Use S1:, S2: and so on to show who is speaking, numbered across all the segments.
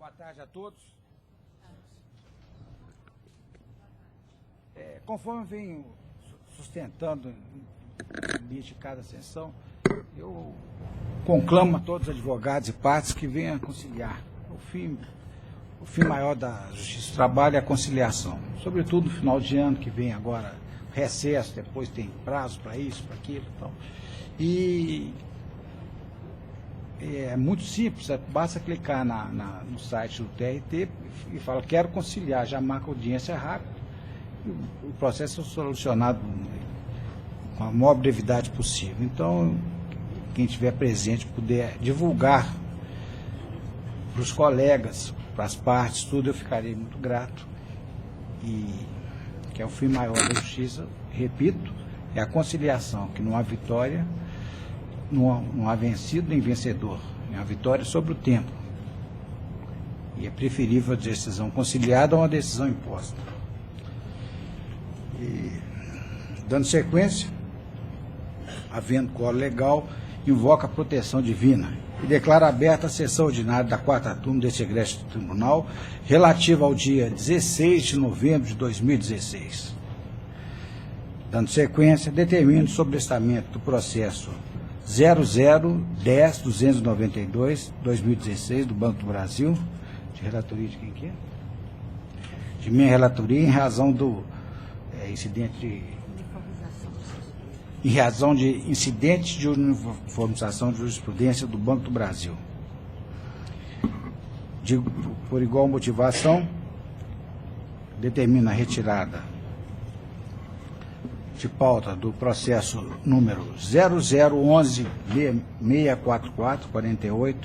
S1: Boa tarde a todos. Conforme venho sustentando no início de cada sessão, eu conclamo a todos os advogados e partes que venham conciliar. O fim maior da Justiça do Trabalho é a conciliação, sobretudo no final de ano, que vem agora recesso, depois tem prazo para isso, para aquilo. Então. E é muito simples, basta clicar no site do TRT e fala, quero conciliar, já marca audiência rápida, e o processo é solucionado com a maior brevidade possível. Então, quem estiver presente puder divulgar para os colegas, para as partes, tudo, eu ficarei muito grato. E que é o fim maior da justiça, repito, é a conciliação, que não há vitória, não há vencido nem vencedor, é uma vitória sobre o tempo. E é preferível a decisão conciliada a uma decisão imposta. E, dando sequência, havendo quórum legal, invoca a proteção divina e declara aberta a sessão ordinária da 4ª turma deste egresso tribunal, relativa ao dia 16 de novembro de 2016. Dando sequência, determino o sobrestamento do processo 0010-292-2016 do Banco do Brasil, de relatoria de quem que é? De minha relatoria, em razão do incidente de uniformização de jurisprudência do Banco do Brasil. Por igual motivação, determina a retirada de pauta do processo número 0011-644-48,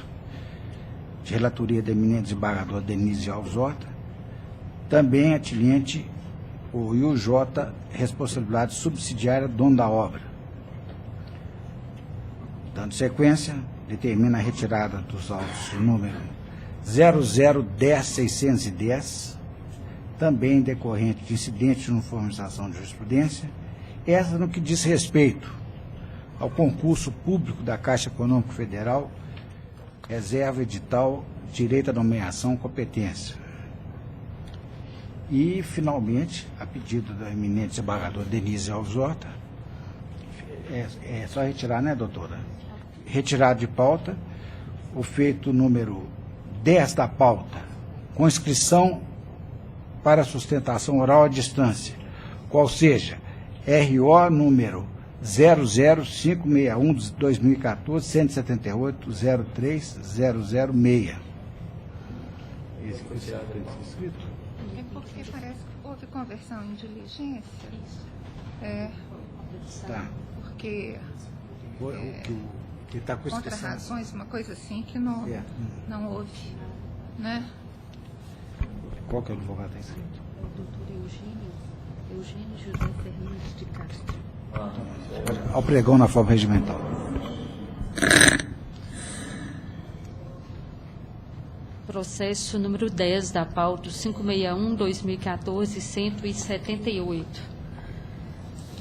S1: de relatoria da eminente desembargadora Denise Alves Horta, também atilhente o IUJ, responsabilidade subsidiária, dono da obra. Dando sequência, determina a retirada dos autos número 0010-610, também decorrente de incidente de uniformização de jurisprudência, essa no que diz respeito ao concurso público da Caixa Econômica Federal, reserva edital, direito à nomeação, competência. E, finalmente, a pedido da eminente desembargadora Denise Alves Horta, é só retirar, né, doutora? Retirado de pauta, o feito número 10 da pauta, com inscrição para sustentação oral à distância, qual seja RO número 00561-2014-178-03006. Esse que você tem escrito?
S2: É porque parece que houve conversão em diligência.
S1: Tá.
S2: Porque
S1: que está com
S2: contra
S1: inscrição.
S2: razões, uma coisa assim que não houve, né?
S1: Qual que é o advogado que está inscrito?
S3: É o doutor Eugênio José Fernandes de Castro.
S1: Ao pregão na forma regimental.
S3: Processo número 10 da pauta 561-2014-178.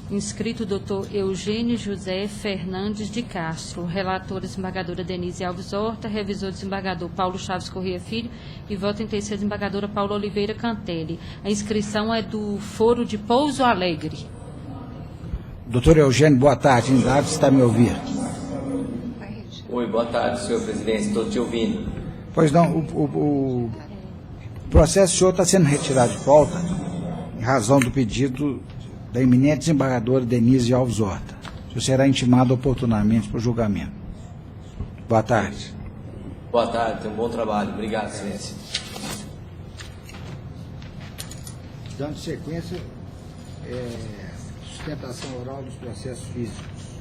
S3: Inscrito doutor Eugênio José Fernandes de Castro, relatora desembargadora Denise Alves Horta, revisor desembargador Paulo Chaves Corrêa Filho e voto em terceira desembargadora Paula Oliveira Cantelli. A inscrição é do Foro de Pouso Alegre.
S1: Doutor Eugênio, boa tarde. Você está me ouvindo?
S4: Oi, boa tarde, senhor presidente. Estou te ouvindo.
S1: Pois não, o processo do senhor está sendo retirado de pauta em razão do pedido da eminente desembargadora Denise Alves Horta. O senhor será intimado oportunamente para o julgamento. Boa tarde.
S4: Boa tarde, tenha um bom trabalho. Obrigado, excelência.
S1: Dando sequência, sustentação oral dos processos físicos.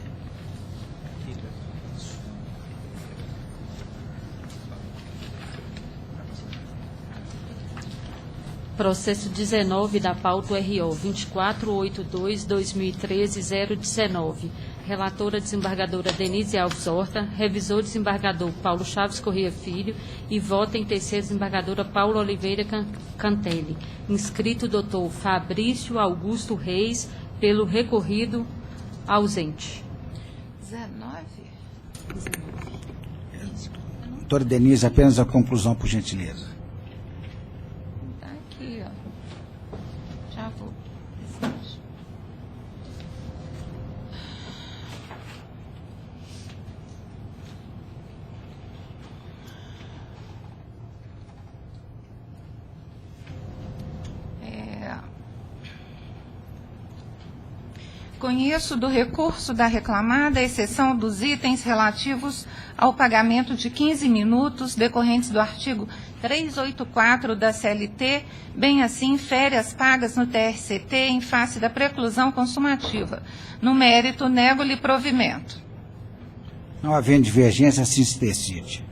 S3: Processo 19 da pauta RO 2482-2013-019. Relatora desembargadora Denise Alves Horta, revisor desembargador Paulo Chaves Corrêa Filho e vota em terceira desembargadora Paula Oliveira Cantelli. Inscrito doutor Fabrício Augusto Reis, pelo recorrido ausente.
S2: 19?
S1: Doutora Denise, apenas a conclusão, por gentileza.
S2: Conheço do recurso da reclamada, à exceção dos itens relativos ao pagamento de 15 minutos decorrentes do artigo 384 da CLT, bem assim férias pagas no TRCT em face da preclusão consumativa. No mérito, nego-lhe provimento.
S1: Não havendo divergência, assim se decide.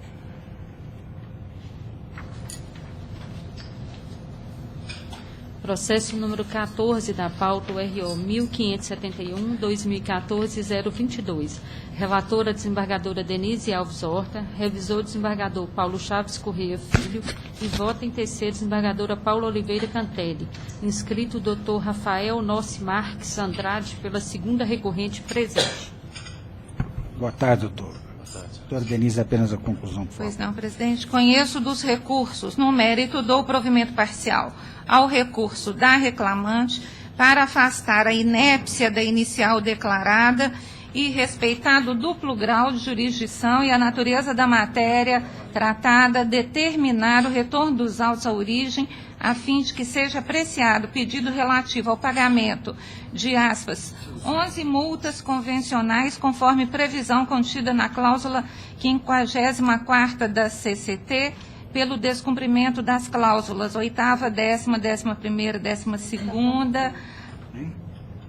S3: Processo número 14 da pauta, o RO 1571-2014-022. Relatora, desembargadora Denise Alves Horta. Revisor, desembargador Paulo Chaves Correia Filho. E vota em terceiro, desembargadora Paula Oliveira Cantelli. Inscrito, doutor Rafael Nossi Marques Andrade, pela segunda recorrente presente.
S1: Boa tarde, doutor. Doutora Denise, apenas a conclusão, por favor.
S2: Pois não, presidente. Conheço dos recursos. No mérito, dou provimento parcial ao recurso da reclamante para afastar a inépcia da inicial declarada e, respeitado o duplo grau de jurisdição e a natureza da matéria tratada, determinar o retorno dos autos à origem, a fim de que seja apreciado o pedido relativo ao pagamento de, aspas, 11 multas convencionais, conforme previsão contida na cláusula 54ª da CCT, pelo descumprimento das cláusulas 8ª, 10ª, 11ª, 12ª,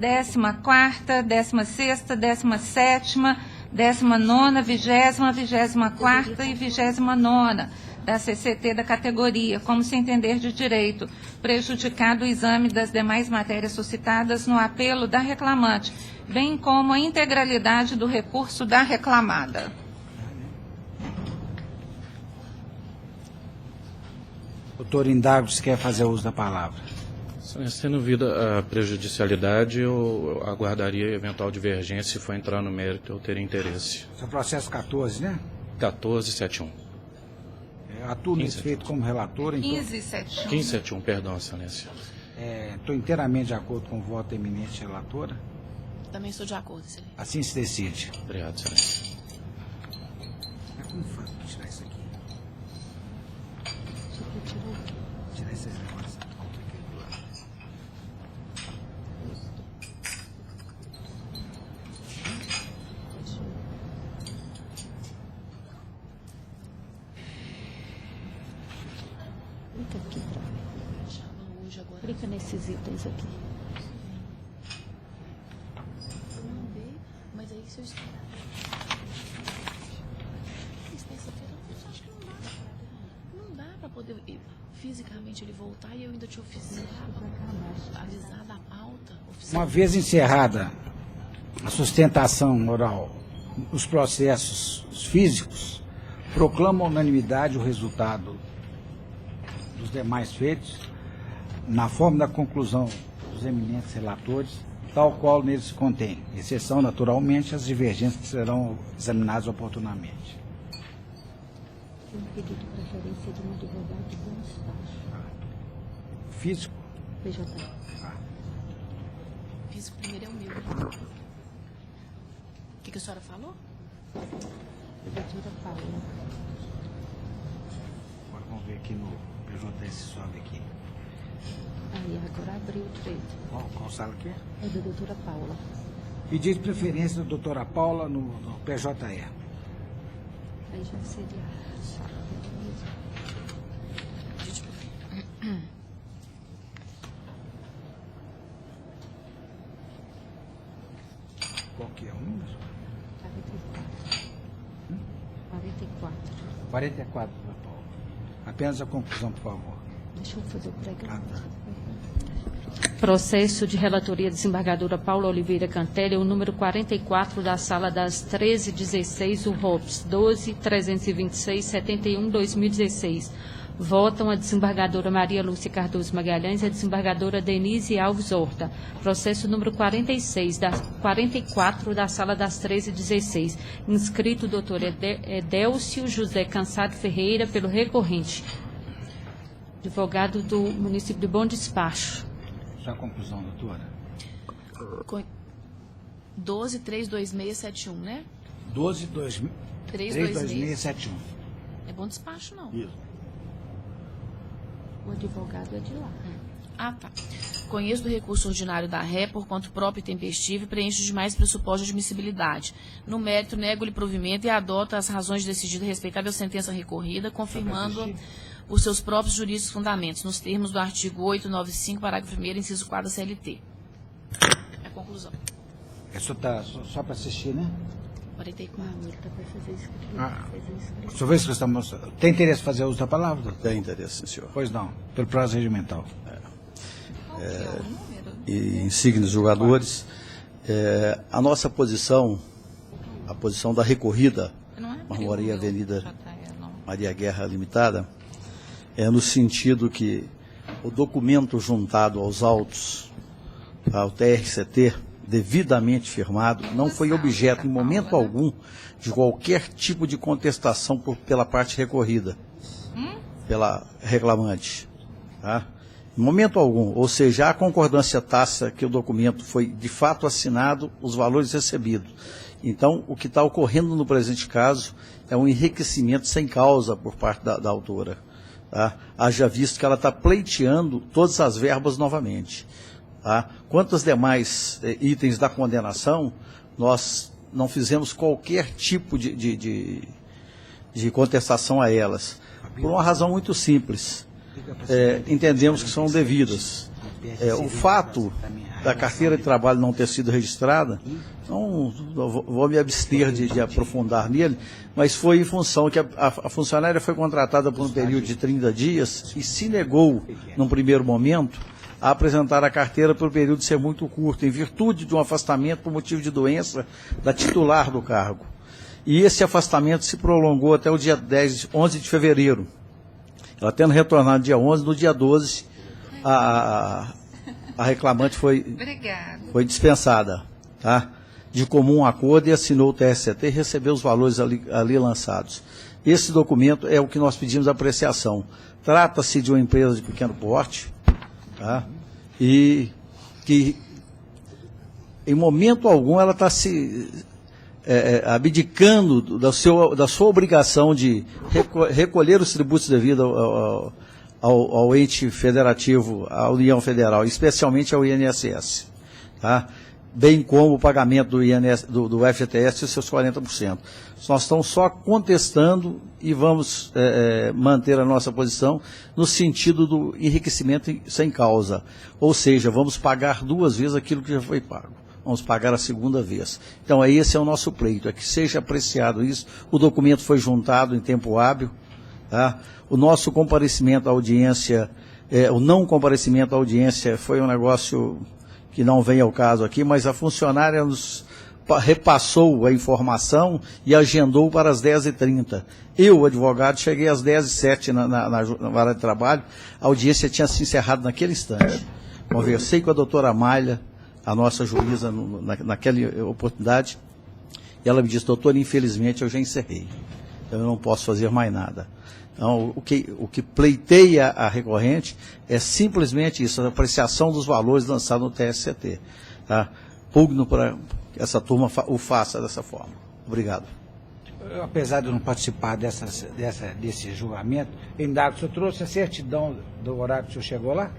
S2: 14ª, 16ª, 17ª, 19ª, 20ª, 24ª e 29ª da CCT da categoria, como se entender de direito, prejudicado o exame das demais matérias suscitadas no apelo da reclamante, bem como a integralidade do recurso da reclamada.
S1: Doutor Indago, se quer fazer uso da palavra.
S5: Tendo vida a prejudicialidade, eu aguardaria eventual divergência. Se for entrar no mérito, eu teria interesse.
S1: Esse é o processo 14, né?
S5: 1471.
S1: Atuo nesse feito como relator.
S2: 1571.
S5: 1571, perdão, excelência.
S1: Estou inteiramente de acordo com o voto da eminente relatora.
S6: Também estou de acordo, excelência.
S1: Assim se decide.
S5: Obrigado, excelência.
S1: Como faz para tirar isso aqui? Tirar esses negócios.
S3: Clica aqui clica nesses itens aqui.
S6: Mas aí se eu esperar. Terça-feira, eu acho que não dá para poder fisicamente ele voltar e eu ainda te avisar da pauta oficial.
S1: Uma vez encerrada a sustentação oral dos processos físicos, proclama a unanimidade o resultado dos demais feitos, na forma da conclusão dos eminentes relatores, tal qual neles se contém, exceção, naturalmente, as divergências que serão examinadas oportunamente.
S3: Tem um pedido para gerência de um advogado de bom despacho.
S1: Físico?
S3: PJ.
S6: Físico primeiro é o meu. O que a senhora falou?
S3: Doutora Paula.
S1: Agora vamos ver aqui no PJ se sobe aqui.
S3: Aí, agora abriu o direito.
S1: Qual sala que é?
S3: É da doutora Paula.
S1: Pedido de preferência da doutora Paula no PJE.
S3: Aí já seria a sala.
S1: Qual que é o número?
S3: 44.
S1: 44, doutora Paula. Apenas a conclusão, por favor.
S3: Deixa eu fazer o pregão.
S1: Tá.
S3: Processo de relatoria desembargadora Paula Oliveira Cantelli, o número 44 da sala das 1316, o ROPS 12.326.71/2016. Votam a desembargadora Maria Lúcia Cardoso Magalhães e a desembargadora Denise Alves Horta. Processo número 44 da sala das 1316. Inscrito o doutor Edélcio José Cansado Ferreira pelo recorrente. Advogado do município de Bom Despacho.
S1: Sua conclusão, doutora.
S6: 12.32671, né?
S1: 32671.
S6: É bom despacho, não.
S1: Isso.
S3: O advogado é de lá.
S6: Ah, tá. Conheço do recurso ordinário da ré por quanto próprio e tempestivo e preencho os demais pressupostos de admissibilidade. No mérito, nego-lhe provimento e adoto as razões decididas respeitável sentença recorrida, confirmando-a por seus próprios jurídicos fundamentos, nos termos do artigo 895, parágrafo 1º, inciso 4 da CLT. É a conclusão.
S1: É só para assistir, né?
S6: 44.
S1: O senhor vê se estamos... Tem interesse em fazer uso da palavra, doutor?
S7: Tem interesse, senhor.
S1: Pois não, pelo prazo regimental.
S7: E insignes julgadores, a nossa posição, a posição da recorrida, Marmoraria Avenida Maria Guerra Limitada, é no sentido que o documento juntado aos autos, ao TRCT, devidamente firmado, não foi objeto em momento algum de qualquer tipo de contestação pela parte recorrida, pela reclamante. Tá? Em momento algum, ou seja, a concordância tácita que o documento foi de fato assinado, os valores recebidos. Então, o que está ocorrendo no presente caso é um enriquecimento sem causa por parte da autora. Tá? Haja visto que ela está pleiteando todas as verbas novamente. Tá? Quanto aos demais itens da condenação, nós não fizemos qualquer tipo de contestação a elas, por uma razão muito simples. Entendemos que são devidas. O fato da carteira de trabalho não ter sido registrada, não vou me abster de aprofundar nele, mas foi em função que a funcionária foi contratada por um período de 30 dias e se negou, num primeiro momento, a apresentar a carteira por um período ser muito curto, em virtude de um afastamento por motivo de doença da titular do cargo. E esse afastamento se prolongou até o dia 11 de fevereiro. Ela tendo retornado dia 11, no dia 12, a reclamante foi dispensada, tá? De comum acordo, e assinou o TST e recebeu os valores ali lançados. Esse documento é o que nós pedimos apreciação. Trata-se de uma empresa de pequeno porte, tá? E que, em momento algum, ela está se abdicando da sua obrigação de recolher os tributos devidos ao ente federativo, à União Federal, especialmente ao INSS, tá? Bem como o pagamento do FGTS e seus 40%. Nós estamos só contestando e vamos manter a nossa posição no sentido do enriquecimento sem causa. Ou seja, vamos pagar 2 vezes aquilo que já foi pago. Vamos pagar a segunda vez. Então, esse é o nosso pleito, é que seja apreciado isso. O documento foi juntado em tempo hábil, tá? O nosso comparecimento à audiência, o não comparecimento à audiência foi um negócio que não vem ao caso aqui, mas a funcionária nos repassou a informação e agendou para as 10h30. Eu, advogado, cheguei às 10h07 na vara de trabalho, a audiência tinha se encerrado naquele instante. Conversei com a doutora Amália, a nossa juíza, naquela oportunidade, e ela me disse: doutor, infelizmente eu já encerrei, então eu não posso fazer mais nada. Então, o que pleiteia a recorrente é simplesmente isso, a apreciação dos valores lançados no TSCT. Tá? Pugno para que essa turma o faça dessa forma. Obrigado.
S1: Apesar de não participar desse julgamento, indago, o senhor trouxe a certidão do horário que o senhor chegou lá?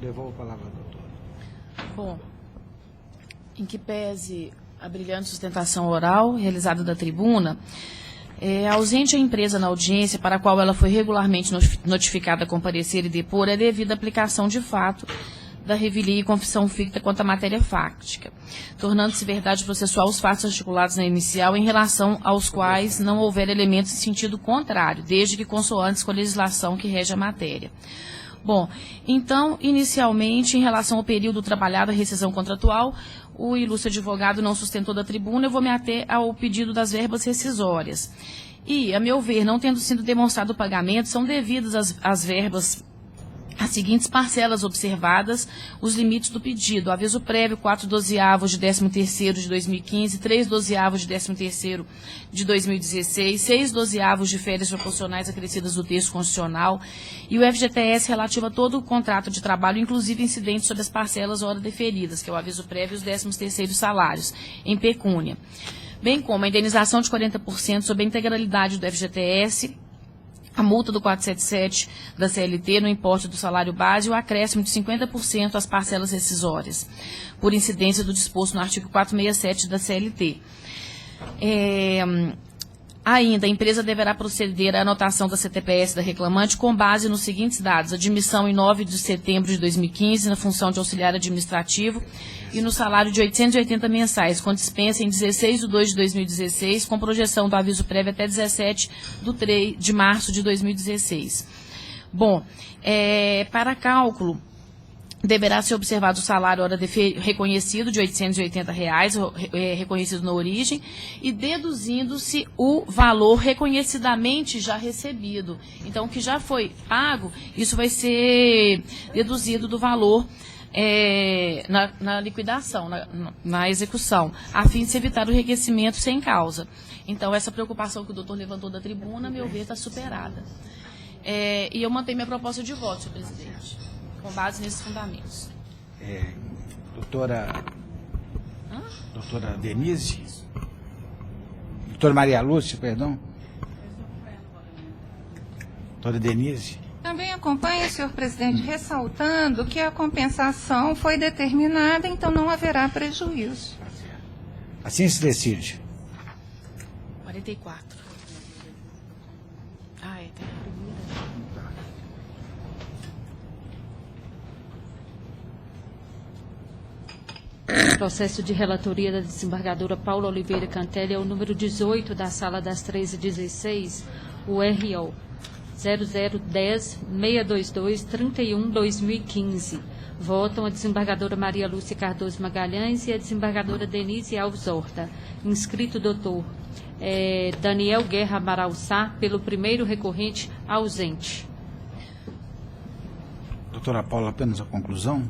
S1: Devolvo a palavra, doutor.
S6: Bom, em que pese a brilhante sustentação oral realizada da tribuna, ausente a empresa na audiência para a qual ela foi regularmente notificada a comparecer e depor, é devida a aplicação de fato da revelia e confissão ficta quanto à matéria fáctica, tornando-se verdade processual os fatos articulados na inicial em relação aos quais não houver elementos em sentido contrário, desde que consoantes com a legislação que rege a matéria. Bom, então, inicialmente, em relação ao período trabalhado, a rescisão contratual, o ilustre advogado não sustentou da tribuna, eu vou me ater ao pedido das verbas rescisórias. E, a meu ver, não tendo sido demonstrado o pagamento, são devidas as verbas, as seguintes parcelas observadas, os limites do pedido: aviso prévio 4/12 de 13º de 2015, 3/12 de 13º de 2016, 6/12 de férias proporcionais acrescidas do texto constitucional e o FGTS relativo a todo o contrato de trabalho, inclusive incidentes sobre as parcelas hora deferidas, que é o aviso prévio e os 13º salários, em pecúnia, bem como a indenização de 40% sobre a integralidade do FGTS, a multa do 477 da CLT no importe do salário base e o acréscimo de 50% às parcelas rescisórias, por incidência do disposto no artigo 467 da CLT. Ainda, a empresa deverá proceder à anotação da CTPS da reclamante com base nos seguintes dados: admissão em 9 de setembro de 2015 na função de auxiliar administrativo e no salário de 880 mensais, com dispensa em 16 de 2 de 2016, com projeção do aviso prévio até 17 de março de 2016. Bom, para cálculo, deverá ser observado o salário hora reconhecido de R$ 880, reconhecido na origem, e deduzindo-se o valor reconhecidamente já recebido. Então, o que já foi pago, isso vai ser deduzido do valor na liquidação, na execução, a fim de se evitar o enriquecimento sem causa. Então, essa preocupação que o doutor levantou da tribuna, a meu ver, está superada. E eu mantenho minha proposta de voto, senhor presidente, com base nesses fundamentos.
S1: Doutora Denise? Doutora Maria Lúcia, perdão? Doutora Denise?
S2: Também acompanho, senhor presidente, ressaltando que a compensação foi determinada, então não haverá prejuízo.
S1: Assim se decide.
S6: 44. Tem a primeira.
S3: Processo de relatoria da desembargadora Paula Oliveira Cantelli é o número 18 da Sala das 13h16, o RO 0010-622-31-2015. Votam a desembargadora Maria Lúcia Cardoso Magalhães e a desembargadora Denise Alves Horta. Inscrito doutor Daniel Guerra Amaral Sá, pelo primeiro recorrente, ausente.
S1: Doutora Paula, apenas a conclusão.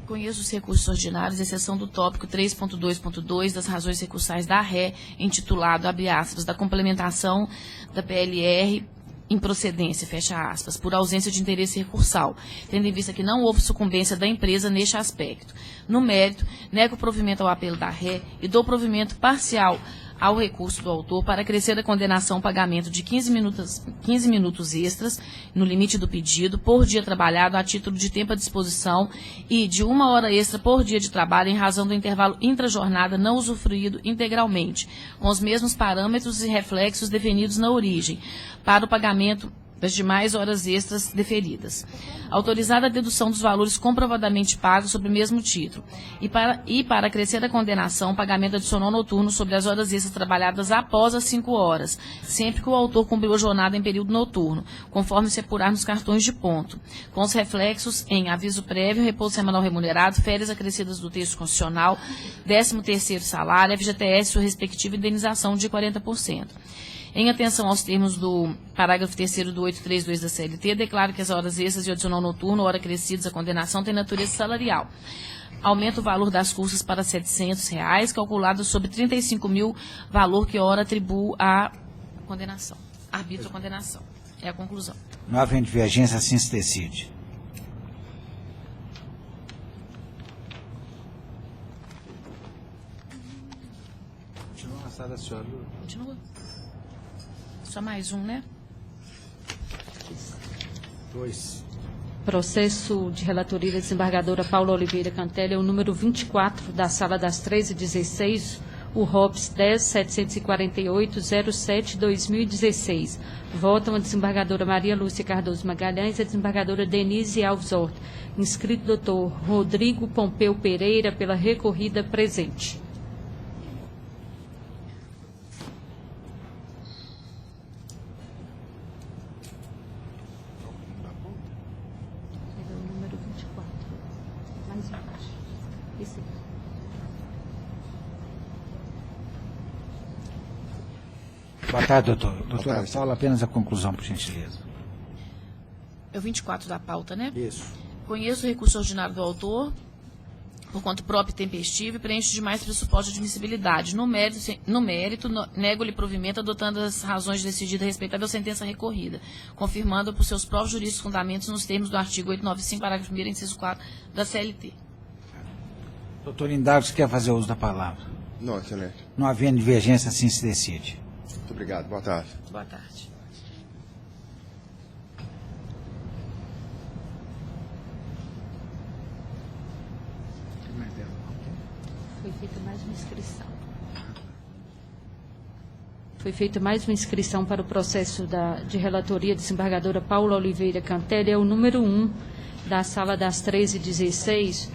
S6: Conheço os recursos ordinários, exceção do tópico 3.2.2 das razões recursais da ré, intitulado, abre aspas, da complementação da PLR improcedência, fecha aspas, por ausência de interesse recursal, tendo em vista que não houve sucumbência da empresa neste aspecto. No mérito, nego o provimento ao apelo da ré e dou provimento parcial ao recurso do autor para acrescer a condenação ao pagamento de 15 minutos extras, no limite do pedido, por dia trabalhado a título de tempo à disposição e de 1 hora extra por dia de trabalho em razão do intervalo intrajornada não usufruído integralmente, com os mesmos parâmetros e reflexos definidos na origem, para o pagamento das demais horas extras deferidas. Autorizada a dedução dos valores comprovadamente pagos sobre o mesmo título. E para acrescer a condenação, pagamento adicional noturno sobre as horas extras trabalhadas após as 5 horas, sempre que o autor cumpriu a jornada em período noturno, conforme se apurar nos cartões de ponto, com os reflexos em aviso prévio, repouso semanal remunerado, férias acrescidas do texto constitucional, 13º salário, FGTS, sua respectiva indenização de 40%. Em atenção aos termos do parágrafo 3º do 832 da CLT, declaro que as horas extras e adicional noturno, hora acrescidas à condenação, têm natureza salarial. Aumenta o valor das custas para R$ 700, calculado sobre 35 mil, valor que hora atribui à condenação. Arbítrio a condenação. É a conclusão.
S1: Não havendo divergência, assim se decide. Continua a sala, senhora.
S6: Continua. Só mais um, né?
S1: 2.
S3: Processo de relatoria da desembargadora Paula Oliveira Cantelli é o número 24 da Sala das 13h16, o ROPS 10.748.07/2016. Votam a desembargadora Maria Lúcia Cardoso Magalhães e a desembargadora Denise Alves Horta. Inscrito doutor Rodrigo Pompeu Pereira, pela recorrida presente.
S1: Boa tarde, doutor. Doutora Paula, apenas a conclusão, por gentileza.
S6: É o 24 da pauta, né?
S1: Isso.
S6: Conheço o recurso ordinário do autor, por conta própria e tempestiva, e preencho demais pressupostos de admissibilidade. No mérito, nego-lhe provimento, adotando as razões decididas respeitável sentença recorrida, confirmando por seus próprios jurídicos fundamentos nos termos do artigo 895, parágrafo 1º, inciso 4 da CLT.
S1: Doutor Indagos, quer fazer uso da palavra?
S8: Não, excelente.
S1: Não havendo divergência, assim se decide.
S8: Muito obrigado. Boa tarde.
S6: Boa tarde.
S3: Foi feita mais uma inscrição. Foi feita mais uma inscrição para o processo de relatoria desembargadora Paula Oliveira Cantelli, é o número 1 da sala das 13h16,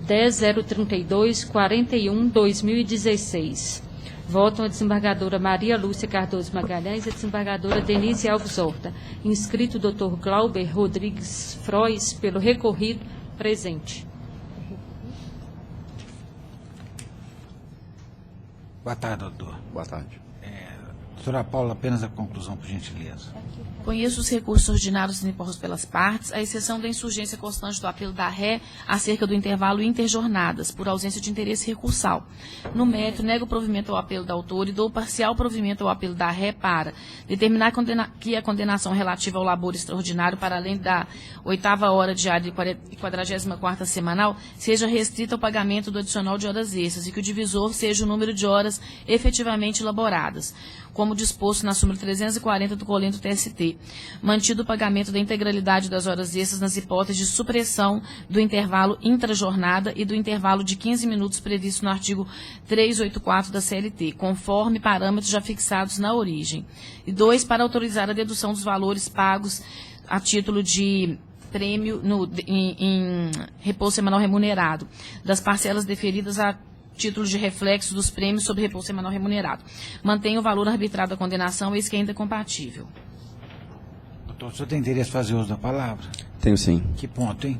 S3: 10.032.41/2016. Votam a desembargadora Maria Lúcia Cardoso Magalhães e a desembargadora Denise Alves Horta. Inscrito o Dr. Glauber Rodrigues Frois, pelo recorrido, presente.
S1: Boa tarde, doutor.
S7: Boa tarde.
S1: Doutora Paula, apenas a conclusão, por gentileza.
S6: Conheço os recursos ordinários impostos pelas partes, à exceção da insurgência constante do apelo da ré acerca do intervalo interjornadas, por ausência de interesse recursal. No mérito, nego o provimento ao apelo da autora e dou parcial provimento ao apelo da ré para determinar que a condenação relativa ao labor extraordinário para além da 8ª hora diária e 44ª semanal seja restrita ao pagamento do adicional de horas extras e que o divisor seja o número de horas efetivamente elaboradas, como disposto na súmula 340 do colento TST, mantido o pagamento da integralidade das horas extras nas hipóteses de supressão do intervalo intrajornada e do intervalo de 15 minutos previsto no artigo 384 da CLT, conforme parâmetros já fixados na origem. E 2, para autorizar a dedução dos valores pagos a título de prêmio em repouso semanal remunerado, das parcelas deferidas a título de reflexo dos prêmios sobre repouso semanal remunerado. Mantém o valor arbitrado da condenação, eis que ainda é compatível.
S1: Doutor, o senhor tem interesse em fazer uso da palavra?
S8: Tenho sim.
S1: Que ponto, hein?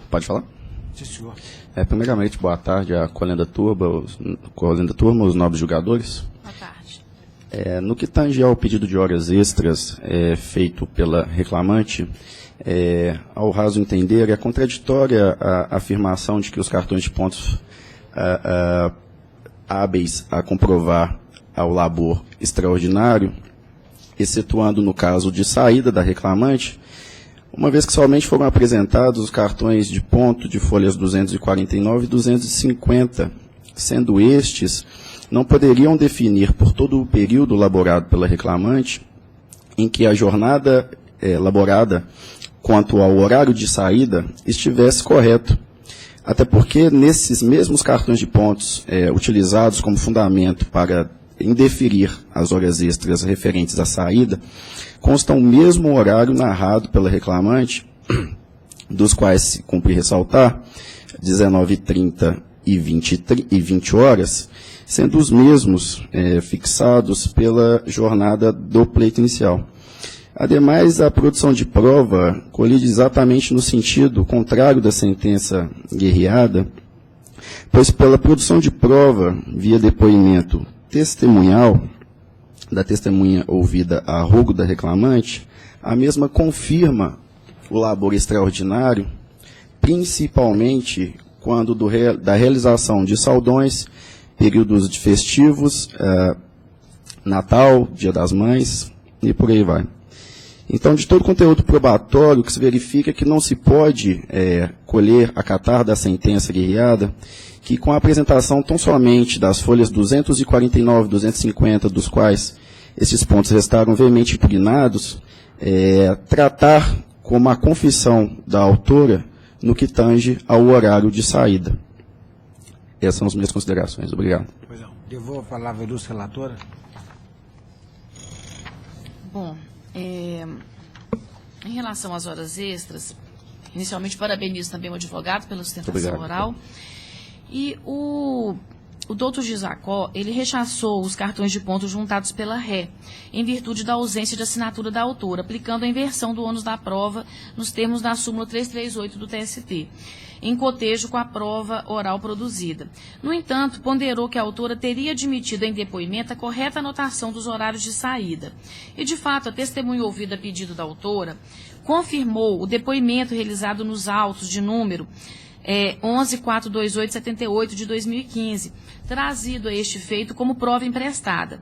S8: Pode falar?
S1: Sim, senhor.
S8: Primeiramente, boa tarde à colenda turma, os nobres julgadores.
S6: Boa tarde.
S8: No que tange ao pedido de horas extras feito pela reclamante, ao raso entender, é contraditória a afirmação de que os cartões de pontos hábeis a comprovar ao labor extraordinário, excetuando no caso de saída da reclamante, uma vez que somente foram apresentados os cartões de ponto de folhas 249 e 250, sendo estes não poderiam definir por todo o período laborado pela reclamante em que a jornada laborada quanto ao horário de saída estivesse correto. Até porque nesses mesmos cartões de pontos utilizados como fundamento para indeferir as horas extras referentes à saída, consta o mesmo horário narrado pela reclamante, dos quais se cumpre ressaltar 19h30 e 20 horas, sendo os mesmos fixados pela jornada do pleito inicial. Ademais, a produção de prova colide exatamente no sentido contrário da sentença guerreada, pois pela produção de prova via depoimento testemunhal, da testemunha ouvida a arrogo da reclamante, a mesma confirma o labor extraordinário, principalmente quando da realização de saldões, períodos de festivos, Natal, Dia das Mães, e por aí vai. Então, de todo o conteúdo probatório, que se verifica que não se pode colher, acatar da sentença guerreada, que com a apresentação tão somente das folhas 249 e 250, dos quais esses pontos restaram veemente impugnados, tratar como a confissão da autora no que tange ao horário de saída. Essas são as minhas considerações. Obrigado.
S1: Pois não. Devolvo a palavra à ilustre relatora.
S6: Bom, em relação às horas extras, inicialmente parabenizo também o advogado pela sustentação oral. E o doutor Gisacó, ele rechaçou os cartões de ponto juntados pela ré, em virtude da ausência de assinatura da autora, aplicando a inversão do ônus da prova nos termos da súmula 338 do TST, em cotejo com a prova oral produzida. No entanto, ponderou que a autora teria admitido em depoimento a correta anotação dos horários de saída. E, de fato, a testemunha ouvida a pedido da autora confirmou o depoimento realizado nos autos de número 11.428.78 de 2015, trazido a este feito como prova emprestada.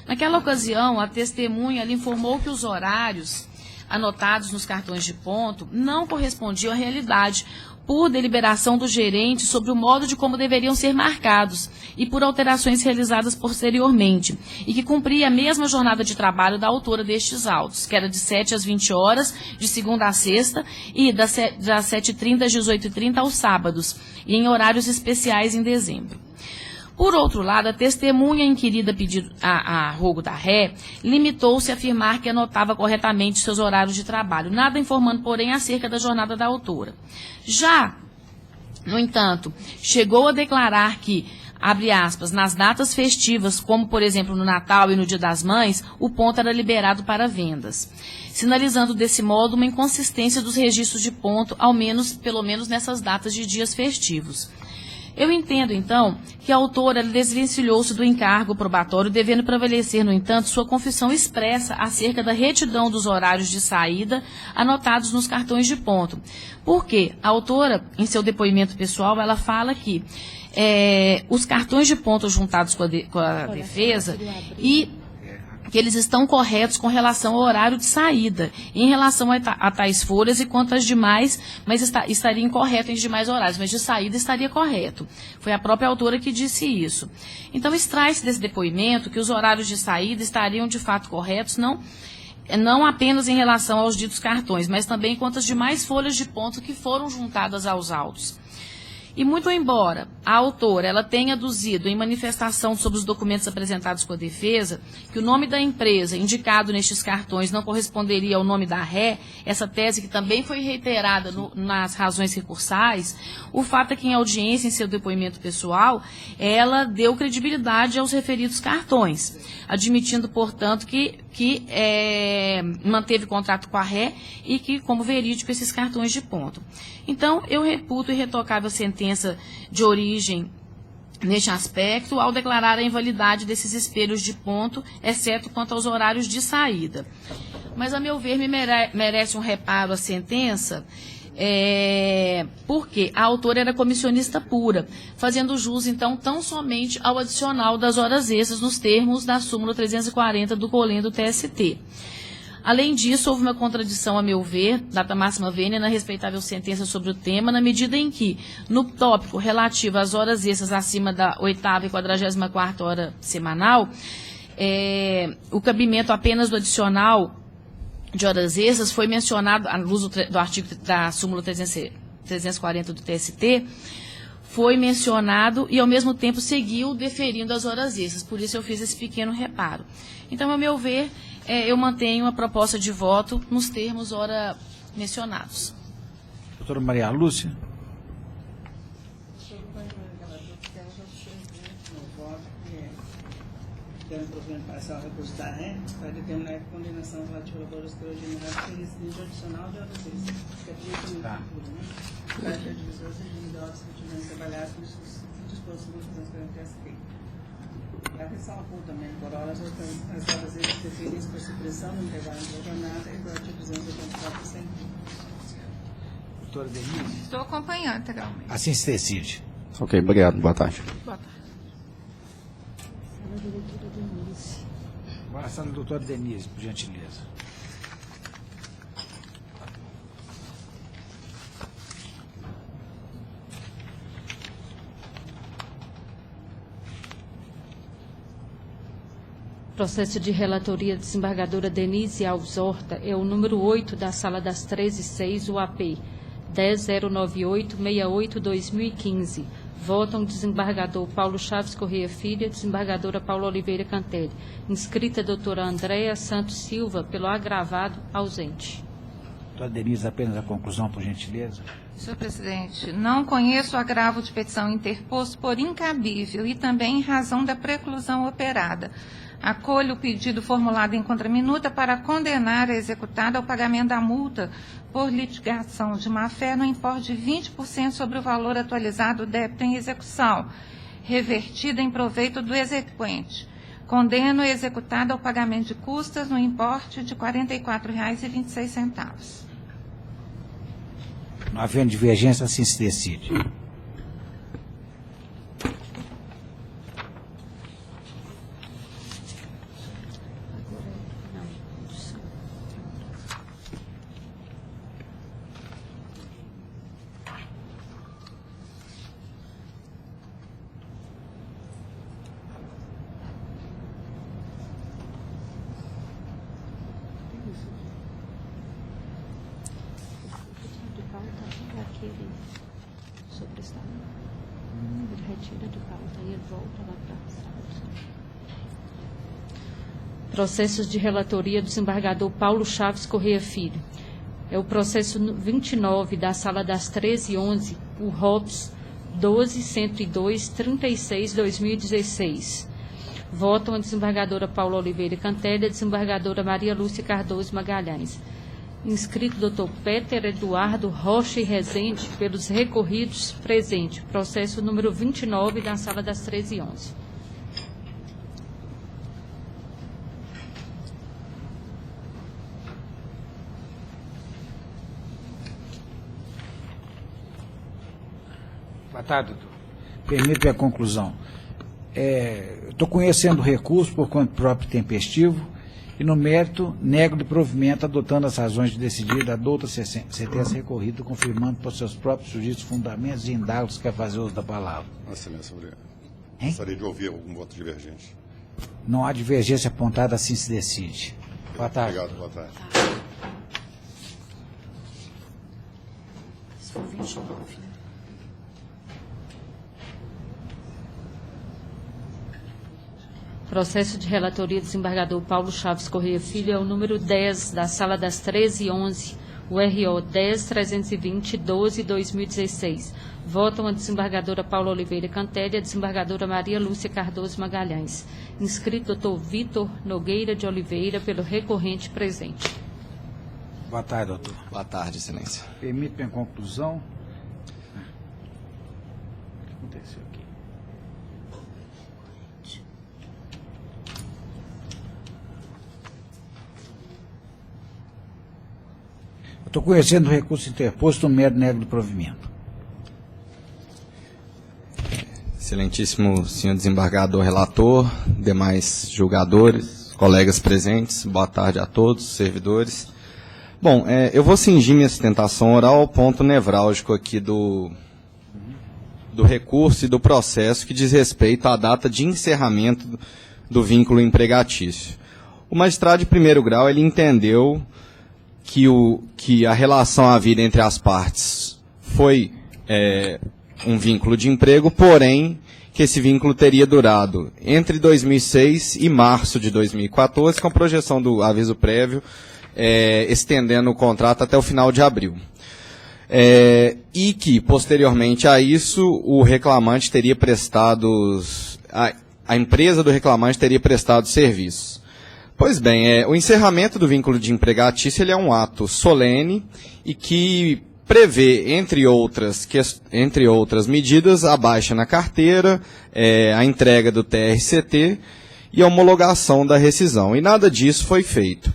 S6: Naquela ocasião, a testemunha lhe informou que os horários anotados nos cartões de ponto não correspondiam à realidade, por deliberação do gerente sobre o modo de como deveriam ser marcados e por alterações realizadas posteriormente, e que cumpria a mesma jornada de trabalho da autora destes autos, que era de 7 às 20 horas, de segunda a sexta, e das 7h30 às 18h30 aos sábados, e em horários especiais em dezembro. Por outro lado, a testemunha inquirida pedido a rogo da ré limitou-se a afirmar que anotava corretamente seus horários de trabalho, nada informando, porém, acerca da jornada da autora. Já, no entanto, chegou a declarar que, abre aspas, nas datas festivas, como, por exemplo, no Natal e no Dia das Mães, o ponto era liberado para vendas, sinalizando desse modo uma inconsistência dos registros de ponto, pelo menos nessas datas de dias festivos. Eu entendo, então, que a autora desvencilhou-se do encargo probatório, devendo prevalecer, no entanto, sua confissão expressa acerca da retidão dos horários de saída anotados nos cartões de ponto. Porque a autora, em seu depoimento pessoal, ela fala que os cartões de ponto juntados com a defesa e que eles estão corretos com relação ao horário de saída, em relação a tais folhas e quanto às demais, mas estaria incorreto em demais horários, mas de saída estaria correto. Foi a própria autora que disse isso. Então, extrai-se desse depoimento que os horários de saída estariam de fato corretos, não apenas em relação aos ditos cartões, mas também quanto às demais folhas de ponto que foram juntadas aos autos. E muito embora a autora ela tenha aduzido em manifestação sobre os documentos apresentados com a defesa que o nome da empresa indicado nestes cartões não corresponderia ao nome da ré, essa tese que também foi reiterada nas razões recursais, o fato é que em audiência, em seu depoimento pessoal, ela deu credibilidade aos referidos cartões, admitindo, portanto, que manteve contrato com a ré e que, como verídico, esses cartões de ponto. Então, eu reputo irretocável sentença de origem neste aspecto, ao declarar a invalidade desses espelhos de ponto, exceto quanto aos horários de saída. Mas, a meu ver, merece um reparo a sentença, porque a autora era comissionista pura, fazendo jus, então, tão somente ao adicional das horas extras nos termos da súmula 340 do Colém do TST. Além disso, houve uma contradição, a meu ver, data máxima vênia, na respeitável sentença sobre o tema, na medida em que, no tópico relativo às horas extras acima da ª e 44ª hora semanal, o cabimento apenas do adicional de horas extras foi mencionado, à luz do artigo da súmula 340 do TST, foi mencionado e, ao mesmo tempo, seguiu deferindo as horas extras. Por isso, eu fiz esse pequeno reparo. Então, a meu ver, eu mantenho a proposta de voto nos termos ora mencionados.
S1: Doutora Maria Lúcia.
S9: Tem um provimento parcial recurso da ré para determinar a condenação relativa ao valor extraordinário sem incidência adicional de horas extras. Que é direito da cultura, né? Para que a divisão seja de horas que tiverem trabalhado com os dispositivos do TST. E a ressalva também, por horas, as horas extras definidas por supressão no intervalo da jornada e por artigo 284 sem fim.
S1: Doutora Denise.
S2: Estou acompanhando, integralmente.
S1: Assim se decide.
S8: Ok, obrigado. Boa tarde.
S6: Boa tarde.
S1: Agora a sala da doutora Denise, por gentileza.
S3: Processo de relatoria desembargadora Denise Alves Horta é o número 8 da Sala das 13/6, UAP 10.098-68-2015. Votam desembargador Paulo Chaves Corrêa Filho, desembargadora Paula Oliveira Cantelli. Inscrita doutora Andréa Santos Silva, pelo agravado, ausente.
S1: Doutora Denise, apenas a conclusão, por gentileza.
S2: Senhor presidente, não conheço o agravo de petição interposto por incabível e também em razão da preclusão operada. Acolho o pedido formulado em contraminuta para condenar a executada ao pagamento da multa por litigação de má-fé no importe de 20% sobre o valor atualizado do débito em execução, revertida em proveito do exequente. Condeno a executada ao pagamento de custas no importe de R$ 44,26.
S1: Não havendo divergência, assim se decide.
S3: aquele sobrestado. Ele retira de pauta e ele volta lá para processos de relatoria do desembargador Paulo Chaves Correia Filho. É o processo 29 da Sala das 13h11, o ROPS 12.102.36/2016. Votam a desembargadora Paula Oliveira Cantelli e a desembargadora Maria Lúcia Cardoso Magalhães. Inscrito Dr. Peter Eduardo Rocha e Rezende, pelos recorridos, presente. Processo número 29 da Sala das 13h11.
S1: Boa tarde, doutor. Permite a conclusão. Estou conhecendo o recurso por conta próprio tempestivo e, no mérito, nego de provimento, adotando as razões de decidir, adouta sentença recorrida, confirmando por seus próprios juízos, fundamentos e indados que quer fazer uso da palavra.
S10: Excelência, obrigado. Gostaria de ouvir algum voto divergente.
S1: Não há divergência apontada, assim se decide. Boa tarde.
S10: Obrigado, boa tarde.
S6: Se for 29, né?
S3: Processo de relatoria do desembargador Paulo Chaves Correia Filho é o número 10 da Sala das 13h11, o RO 10.320.12/2016. Votam a desembargadora Paula Oliveira Cantelli e a desembargadora Maria Lúcia Cardoso Magalhães. Inscrito Dr. Vitor Nogueira de Oliveira, pelo recorrente presente.
S1: Boa tarde, doutor.
S11: Boa tarde, excelência.
S1: Permite a conclusão. O que aconteceu aqui? Estou conhecendo o recurso interposto no mérito nego do provimento.
S11: Excelentíssimo senhor desembargador relator, demais julgadores, colegas presentes, boa tarde a todos, servidores. Bom, eu vou cingir minha sustentação oral ao ponto nevrálgico aqui do recurso e do processo que diz respeito à data de encerramento do vínculo empregatício. O magistrado de primeiro grau ele entendeu que a relação havida entre as partes foi um vínculo de emprego, porém que esse vínculo teria durado entre 2006 e março de 2014, com a projeção do aviso prévio, estendendo o contrato até o final de abril. E que, posteriormente a isso, o reclamante teria prestado, a empresa do reclamante teria prestado serviços. Pois bem, o encerramento do vínculo de empregatício ele é um ato solene e que prevê, entre outras medidas, a baixa na carteira, a entrega do TRCT e a homologação da rescisão. E nada disso foi feito.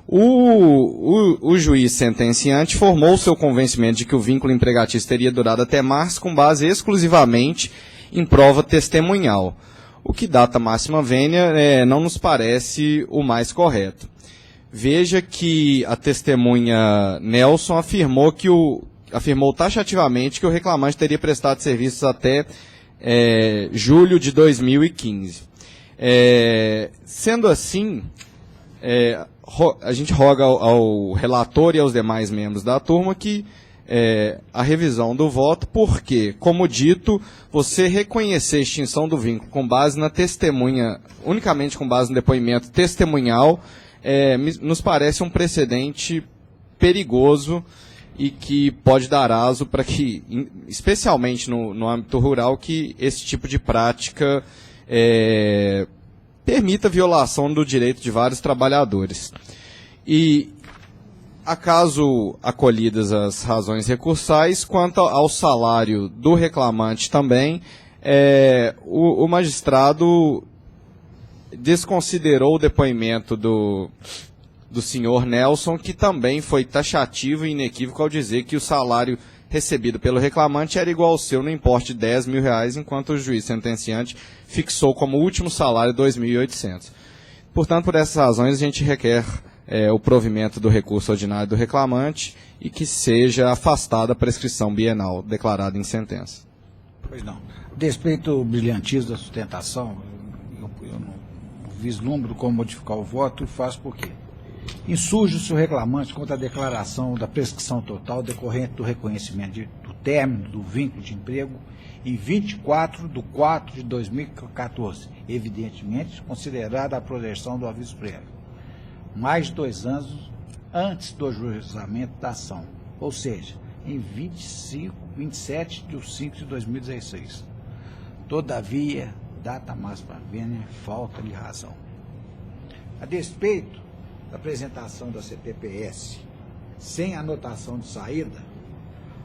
S11: O juiz sentenciante formou seu convencimento de que o vínculo empregatício teria durado até março com base exclusivamente em prova testemunhal. O que data máxima vênia não nos parece o mais correto. Veja que a testemunha Nelson afirmou taxativamente que o reclamante teria prestado serviços até julho de 2015. Sendo assim, a gente roga ao relator e aos demais membros da turma que a revisão do voto, porque, como dito, você reconhecer a extinção do vínculo com base na testemunha, unicamente com base no depoimento testemunhal, nos parece um precedente perigoso e que pode dar aso para que, especialmente no âmbito rural, que esse tipo de prática permita a violação do direito de vários trabalhadores. E, acaso acolhidas as razões recursais, quanto ao salário do reclamante também, o magistrado desconsiderou o depoimento do senhor Nelson, que também foi taxativo e inequívoco ao dizer que o salário recebido pelo reclamante era igual ao seu no importe de R$ 10.000, enquanto o juiz sentenciante fixou como último salário R$ 2.800. Portanto, por essas razões, a gente requer o provimento do recurso ordinário do reclamante e que seja afastada a prescrição bienal declarada em sentença.
S1: Pois não. Despeito o brilhantismo da sustentação, eu não vislumbro como modificar o voto e faço por quê? Insurge-se o reclamante contra a declaração da prescrição total decorrente do reconhecimento do término do vínculo de emprego em 24/4/2014, evidentemente considerada a projeção do aviso prévio, mais de 2 anos antes do ajuizamento da ação, ou seja, em 27/5/2016. Todavia, data máxima vênia, falta-lhe razão. A despeito da apresentação da CTPS sem anotação de saída,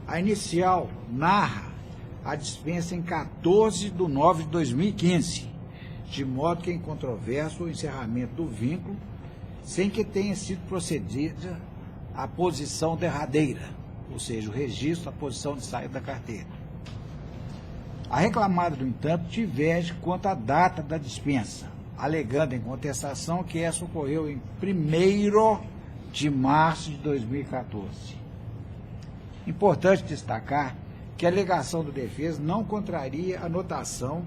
S1: a inicial narra a dispensa em 14/9/2015, de modo que é incontroverso o encerramento do vínculo sem que tenha sido procedida a posição derradeira, ou seja, o registro da posição de saída da carteira. A reclamada, no entanto, diverge quanto à data da dispensa, alegando em contestação que essa ocorreu em 1º de março de 2014. Importante destacar que a alegação do defesa não contraria a anotação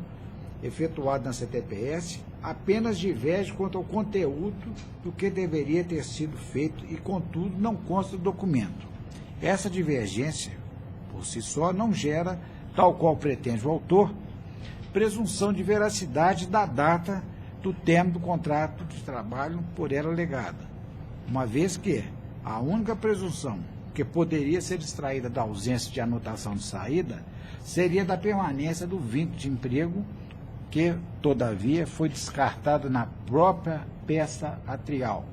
S1: efetuada na CTPS, apenas diverge quanto ao conteúdo do que deveria ter sido feito e, contudo, não consta do documento. Essa divergência, por si só, não gera, tal qual pretende o autor, presunção de veracidade da data do término do contrato de trabalho por ela alegada, uma vez que a única presunção que poderia ser extraída da ausência de anotação de saída seria da permanência do vínculo de emprego, que, todavia, foi descartado na própria peça atrial.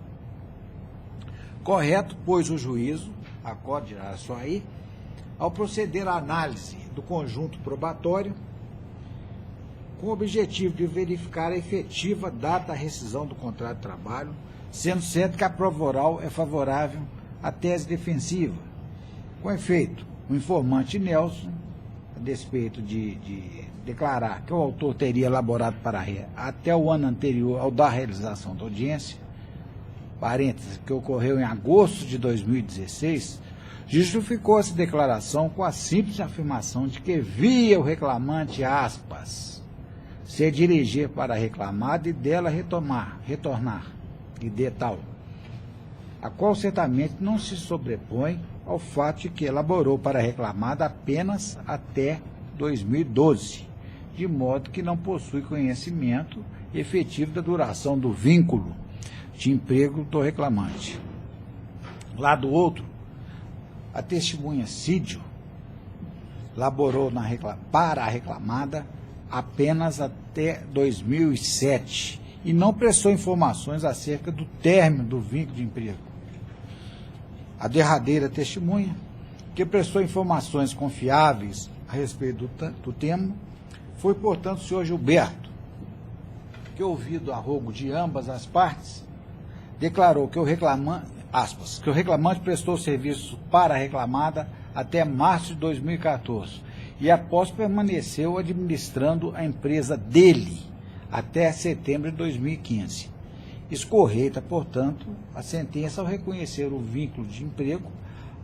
S1: Correto, pois, o juízo, acorde só aí, ao proceder à análise do conjunto probatório, com o objetivo de verificar a efetiva data da rescisão do contrato de trabalho, sendo certo que a prova oral é favorável à tese defensiva. Com efeito, o informante Nelson, a despeito de declarar que o autor teria elaborado para a ré até o ano anterior ao da realização da audiência, parênteses, que ocorreu em agosto de 2016, justificou essa declaração com a simples afirmação de que via o reclamante, aspas, se dirigir para a reclamada e dela retornar, e de tal, a qual certamente não se sobrepõe ao fato de que elaborou para a reclamada apenas até 2012, de modo que não possui conhecimento efetivo da duração do vínculo de emprego do reclamante. Lado outro, a testemunha Cídio laborou para a reclamada apenas até 2007 e não prestou informações acerca do término do vínculo de emprego. A derradeira testemunha, que prestou informações confiáveis a respeito do tema, foi, portanto, o senhor Gilberto, que, ouvido a rogo de ambas as partes, declarou que o reclamante, aspas, que o reclamante prestou serviço para a reclamada até março de 2014 e após permaneceu administrando a empresa dele até setembro de 2015. Escorreita, portanto, a sentença ao reconhecer o vínculo de emprego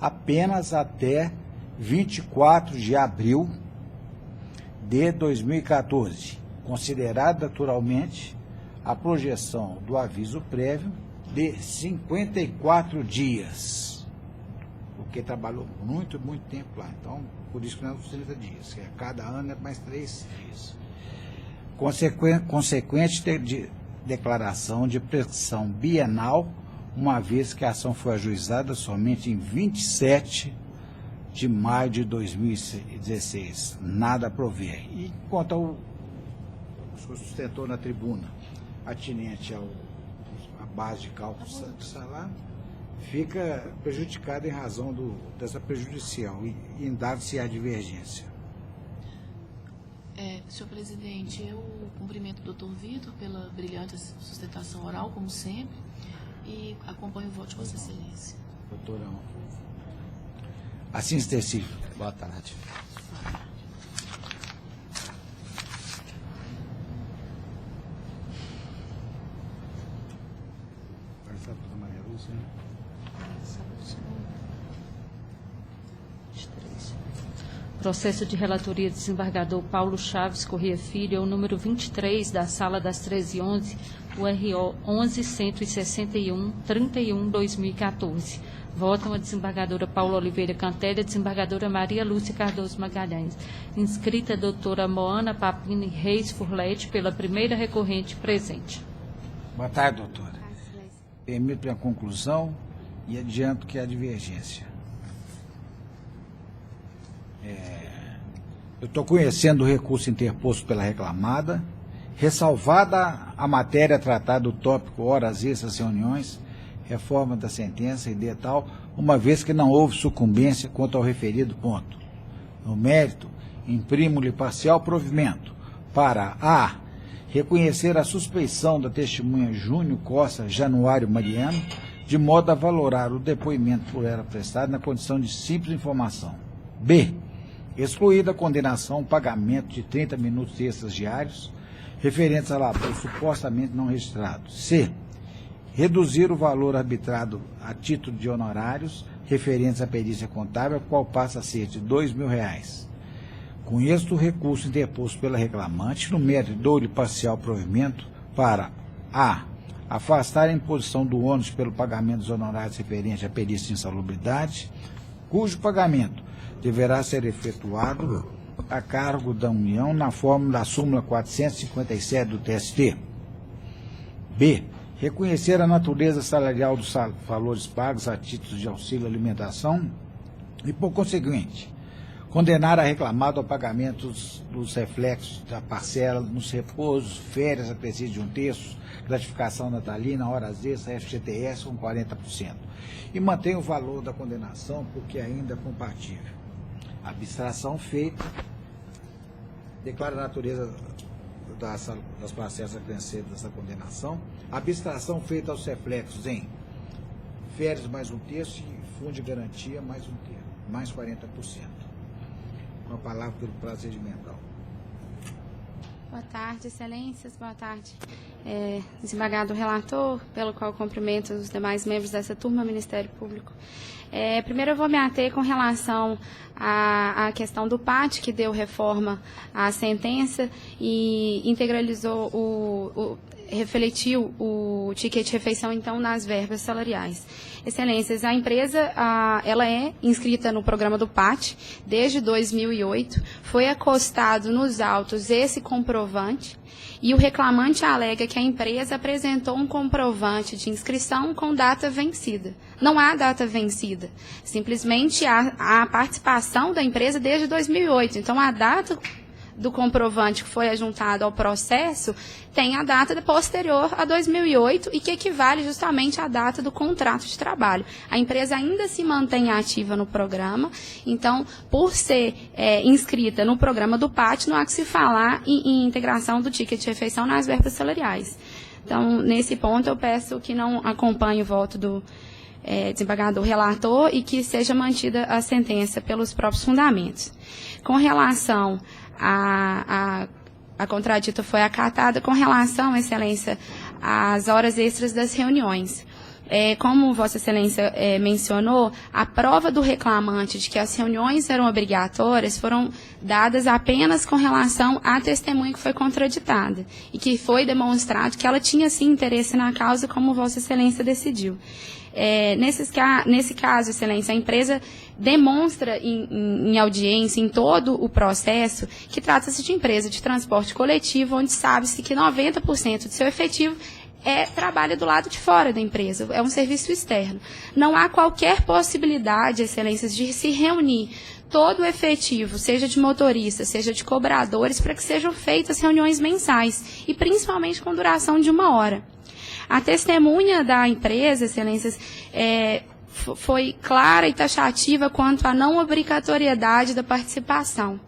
S1: apenas até 24 de abril de 2014, considerado naturalmente a projeção do aviso prévio de 54 dias, porque trabalhou muito tempo lá, então, por isso que não é os 30 dias, que a cada ano é mais 3 dias. Consequente de declaração de prescrição bienal, uma vez que a ação foi ajuizada somente em 27 de maio de 2016, nada a prover. E quanto ao sustentou na tribuna, atinente à base de cálculo do salário, fica prejudicado em razão dessa prejudicial e indável-se a divergência.
S6: Senhor presidente, eu cumprimento o doutor Vitor pela brilhante sustentação oral, como sempre, e acompanho o voto de Vossa Excelência.
S1: Doutorão. Assim extensivo.
S11: Boa tarde.
S3: Processo de relatoria do desembargador Paulo Chaves Corrêa Filho, é o número 23 da Sala das 13h11, o RO 11.161, 31/2014. Votam a desembargadora Paula Oliveira Cantelli e a desembargadora Maria Lúcia Cardoso Magalhães. Inscrita a doutora Moana Papini Reis Furlete, pela primeira recorrente presente.
S1: Boa tarde, doutora. Permito a conclusão e adianto que a divergência. Eu estou conhecendo o recurso interposto pela reclamada, ressalvada a matéria tratada do tópico horas extras reuniões, reforma da sentença e de tal, uma vez que não houve sucumbência quanto ao referido ponto. No mérito, imprimo-lhe parcial provimento para a. Reconhecer a suspeição da testemunha Júnior Costa Januário Mariano, de modo a valorar o depoimento por ela prestado na condição de simples informação. B. Excluída a condenação ao pagamento de 30 minutos extras diários, referentes a labor supostamente não registrado. C. Reduzir o valor arbitrado a título de honorários referentes à perícia contábil, qual passa a ser de R$ 2.000. Conheço o recurso interposto pela reclamante, no mérito dou-lhe parcial provimento para a. Afastar a imposição do ônus pelo pagamento dos honorários referentes à perícia de insalubridade, cujo pagamento deverá ser efetuado a cargo da União na forma da súmula 457 do TST. B. Reconhecer a natureza salarial dos valores pagos a título de auxílio alimentação e, por conseguinte, condenar a reclamada ao pagamento dos reflexos da parcela nos repousos, férias, acrescido de 1/3, gratificação natalina, horas extras, FGTS com 40%. E mantém o valor da condenação porque ainda é compatível. A abstração feita declara a natureza das parcelas acrescidas dessa condenação. A abstração feita aos reflexos em férias mais 1/3 e fundo de garantia mais 1/3, mais 40%. Com a palavra pelo procedimental.
S12: Boa tarde, excelências. Boa tarde, desembargador relator, pelo qual cumprimento os demais membros dessa turma, Ministério Público. Primeiro eu vou me ater com relação à questão do PAT, que deu reforma à sentença e integralizou refletiu o ticket de refeição, então, nas verbas salariais. Excelências, a empresa ela é inscrita no programa do PAT desde 2008, foi acostado nos autos esse comprovante e o reclamante alega que a empresa apresentou um comprovante de inscrição com data vencida. Não há data vencida, simplesmente há a participação da empresa desde 2008, então a data do comprovante que foi adjuntado ao processo tem a data posterior a 2008 e que equivale justamente à data do contrato de trabalho. A empresa ainda se mantém ativa no programa, então, por ser inscrita no programa do PAT, não há que se falar em integração do ticket de refeição nas verbas salariais. Então, nesse ponto, eu peço que não acompanhe o voto do desembargador relator e que seja mantida a sentença pelos próprios fundamentos. Com relação a contradita foi acatada com relação, Excelência, às horas extras das reuniões. Como Vossa Excelência mencionou, a prova do reclamante de que as reuniões eram obrigatórias foram dadas apenas com relação à testemunha que foi contraditada e que foi demonstrado que ela tinha, sim, interesse na causa, como Vossa Excelência decidiu. Nesse caso, Excelência, a empresa demonstra em audiência, em todo o processo, que trata-se de empresa de transporte coletivo, onde sabe-se que 90% do seu efetivo trabalha do lado de fora da empresa, é um serviço externo. Não há qualquer possibilidade, Excelências, de se reunir todo o efetivo, seja de motoristas, seja de cobradores, para que sejam feitas reuniões mensais, e principalmente com duração de 1 hora. A testemunha da empresa, Excelências, foi clara e taxativa quanto à não obrigatoriedade da participação.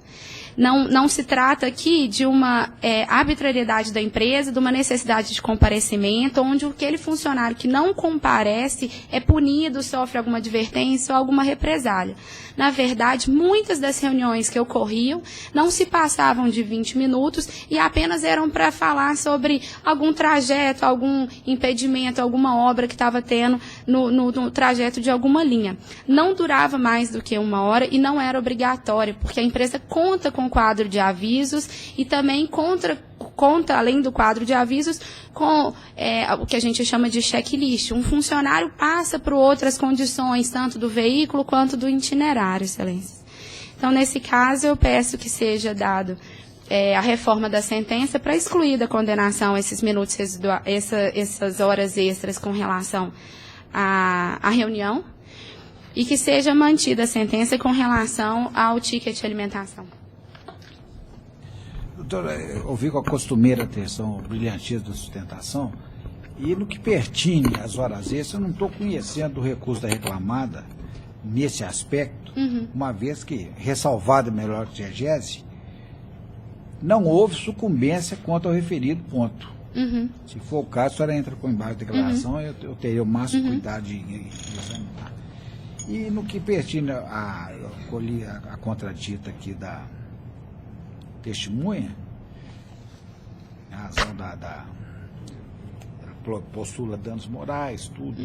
S12: Não se trata aqui de uma arbitrariedade da empresa, de uma necessidade de comparecimento, onde aquele funcionário que não comparece é punido, sofre alguma advertência ou alguma represália. Na verdade, muitas das reuniões que ocorriam não se passavam de 20 minutos e apenas eram para falar sobre algum trajeto, algum impedimento, alguma obra que estava tendo no trajeto de alguma linha. Não durava mais do que 1 hora e não era obrigatório, porque a empresa conta com quadro de avisos e também conta conta, além do quadro de avisos, com o que a gente chama de checklist. Um funcionário passa por outras condições, tanto do veículo quanto do itinerário, excelências. Então, nesse caso, eu peço que seja dado a reforma da sentença para excluir da condenação esses minutos residuais, essas horas extras com relação à reunião, e que seja mantida a sentença com relação ao ticket de alimentação.
S1: Doutora, eu ouvi com a costumeira atenção brilhantismo da sustentação, e no que pertine às horas extras, eu não estou conhecendo o recurso da reclamada nesse aspecto, uma vez que, ressalvada melhor que diegese, não houve sucumbência quanto ao referido ponto. Se for o caso, a senhora entra com embaixo de declaração, eu teria o máximo cuidado de examinar. E no que pertine eu colhi a contradita aqui da testemunha, a razão ela postula danos morais, tudo.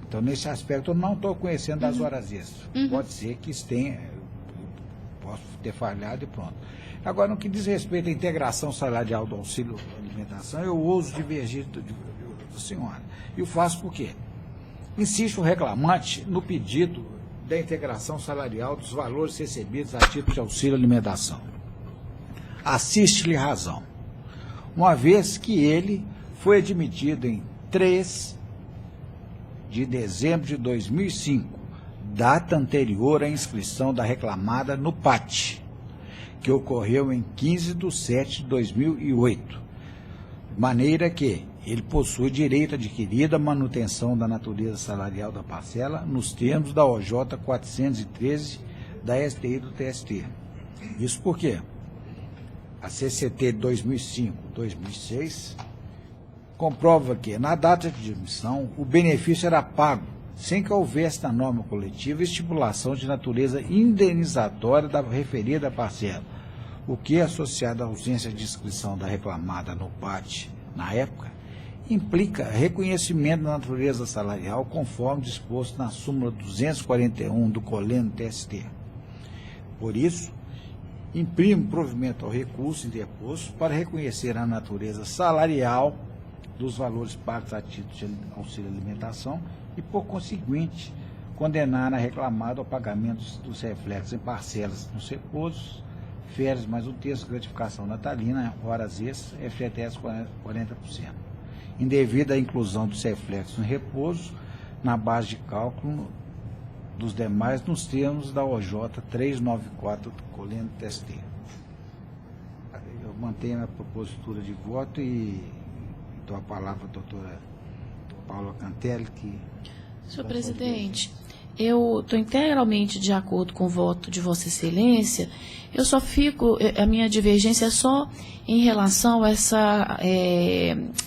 S1: Então, nesse aspecto, eu não estou conhecendo das horas extras. Pode ser que tenha, posso ter falhado e pronto. Agora, no que diz respeito à integração salarial do auxílio alimentação, eu ouso divergir da senhora. E o faço por quê? Insiste o reclamante no pedido da integração salarial dos valores recebidos a título de auxílio alimentação. Assiste-lhe razão, uma vez que ele foi admitido em 3 de dezembro de 2005, data anterior à inscrição da reclamada no PAT, que ocorreu em 15 de 7 de 2008, de maneira que ele possui direito adquirido à manutenção da natureza salarial da parcela nos termos da OJ 413 da STI do TST. Isso porque a CCT 2005-2006 comprova que, na data de admissão, o benefício era pago sem que houvesse na norma coletiva estipulação de natureza indenizatória da referida parcela, o que, associado à ausência de inscrição da reclamada no PAT na época, implica reconhecimento da natureza salarial conforme disposto na súmula 241 do Coleno TST. Por isso, imprimo provimento ao recurso interposto para reconhecer a natureza salarial dos valores pagos a título de auxílio alimentação e, por conseguinte, condenar a reclamada ao pagamento dos reflexos em parcelas nos repousos, férias mais o terço, gratificação natalina, horas extras, FGTS 40%. Indevida a inclusão dos reflexos em repouso na base de cálculo dos demais nos termos da OJ 394 do Coleno TST. Eu mantenho a propositura de voto e dou a palavra à doutora Paula Cantelli, que...
S6: Senhor presidente, eu estou integralmente de acordo com o voto de Vossa Excelência. Eu só fico, a minha divergência é só em relação a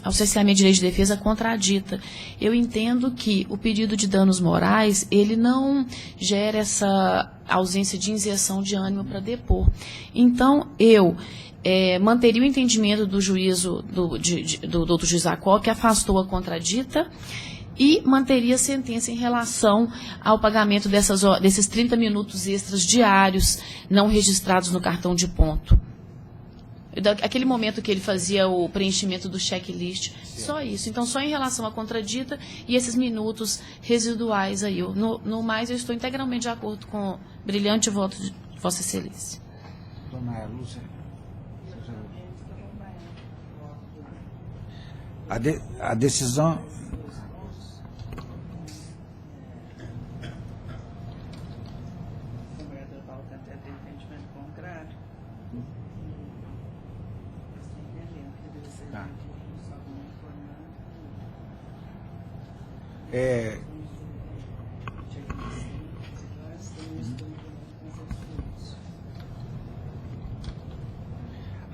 S6: ao cerceamento de lei de defesa contradita. Eu entendo que o pedido de danos morais, ele não gera essa ausência de injeção de ânimo para depor. Então, eu manteria o entendimento do juízo, do doutor juiz Acol, que afastou a contradita, e manteria a sentença em relação ao pagamento desses 30 minutos extras diários não registrados no cartão de ponto. Aquele momento que ele fazia o preenchimento do checklist, só isso. Então, só em relação à contradita e esses minutos residuais aí. No mais, eu estou integralmente de acordo com o brilhante voto de Vossa Excelência.
S1: Dona Lúcia. A decisão...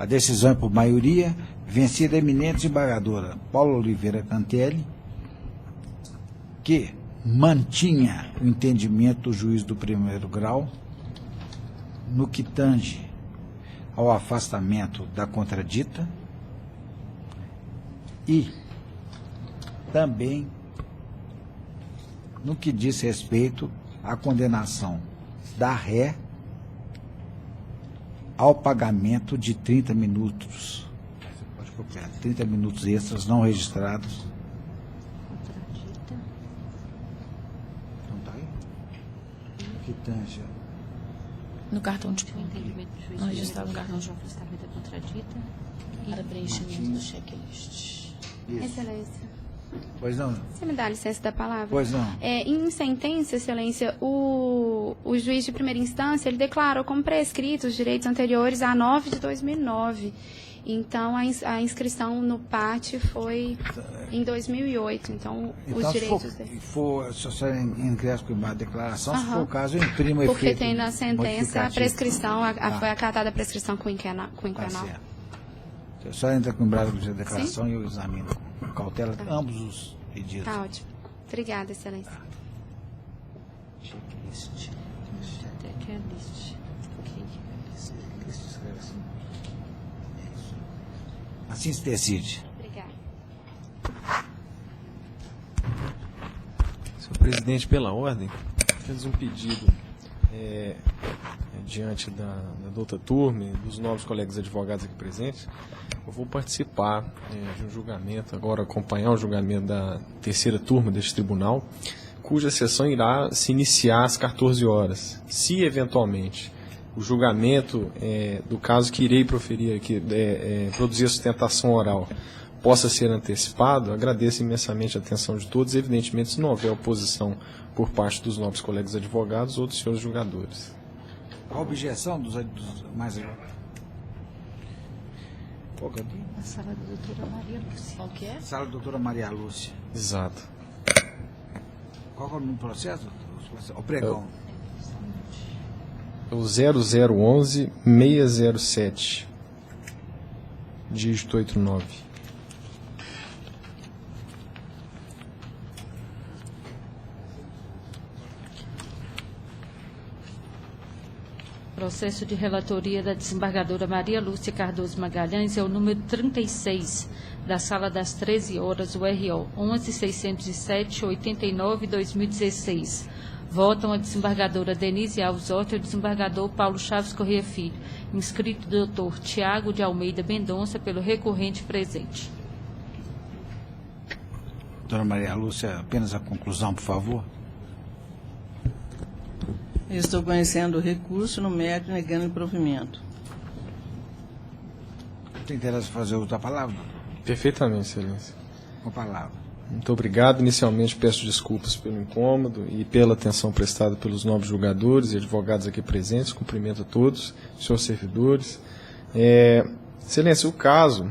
S1: A decisão é por maioria, vencida a eminente desembargadora Paula Oliveira Cantelli, que mantinha o entendimento do juiz do primeiro grau no que tange ao afastamento da contradita e também no que diz respeito à condenação da ré ao pagamento de 30 minutos. Você pode copiar 30 minutos extras não registrados. Não está aí? Quitância.
S6: No cartão de não registrado no cartão de para preenchimento do checklist.
S12: Excelência.
S1: Pois não.
S12: Você me dá a licença da palavra?
S1: Pois não.
S12: Em sentença, Excelência, o juiz de primeira instância, ele declarou como prescritos os direitos anteriores a 9 de 2009. Então, a inscrição no PAT foi em 2008. Então, os direitos...
S1: Se você ingressa com a declaração, se for o caso, eu imprimo o efeito.
S12: Porque tem na sentença a prescrição, foi acatada a prescrição quinquenal.
S1: Você só entra com o embrado de declaração. Sim? E eu examino com cautela ambos os pedidos.
S12: Tá ótimo. Obrigada, Excelência.
S1: Checklist.
S3: Até que é list.
S1: Assim se decide.
S12: Obrigada.
S13: Senhor presidente, pela ordem, temos um pedido diante da outra turma e dos novos colegas advogados aqui presentes. Eu vou participar de um julgamento, agora acompanhar o julgamento da terceira turma deste tribunal, cuja sessão irá se iniciar às 14 horas. Se, eventualmente, o julgamento do caso que irei proferir aqui, produzir a sustentação oral, possa ser antecipado, agradeço imensamente a atenção de todos, evidentemente, se não houver oposição por parte dos nobres colegas advogados ou dos senhores julgadores.
S1: A objeção dos mais...
S3: Na sala da doutora Maria Lúcia.
S6: O que é?
S1: Sala da doutora Maria Lúcia.
S13: Exato.
S1: Qual é o processo? O pregão.
S13: O 0011-607. Dígito 89.
S3: Processo de relatoria da desembargadora Maria Lúcia Cardoso Magalhães é o número 36, da Sala das 13 horas, URO 11.607-89/2016. Votam a desembargadora Denise Alves Horta e o desembargador Paulo Chaves Corrêa Filho, inscrito Dr. Tiago de Almeida Mendonça, pelo recorrente presente.
S1: Doutora Maria Lúcia, apenas a conclusão, por favor.
S9: Eu estou conhecendo o recurso no mérito negando o provimento.
S1: Tem interesse em fazer uso da palavra?
S13: Perfeitamente, Excelência.
S1: Com a palavra.
S13: Muito obrigado. Inicialmente peço desculpas pelo incômodo e pela atenção prestada pelos nobres julgadores e advogados aqui presentes. Cumprimento a todos, senhores servidores. Excelência, o caso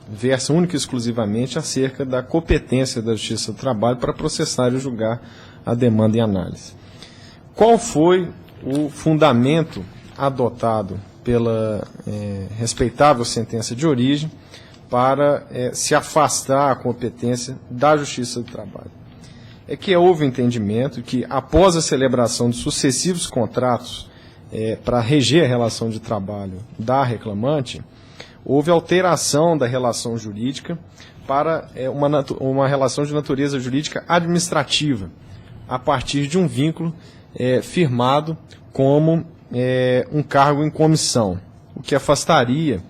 S13: versa única e exclusivamente acerca da competência da Justiça do Trabalho para processar e julgar a demanda em análise. Qual foi o fundamento adotado pela respeitável sentença de origem para se afastar a competência da Justiça do Trabalho? É que houve entendimento que, após a celebração de sucessivos contratos para reger a relação de trabalho da reclamante, houve alteração da relação jurídica para uma relação de natureza jurídica administrativa, a partir de um vínculo firmado como um cargo em comissão, o que afastaria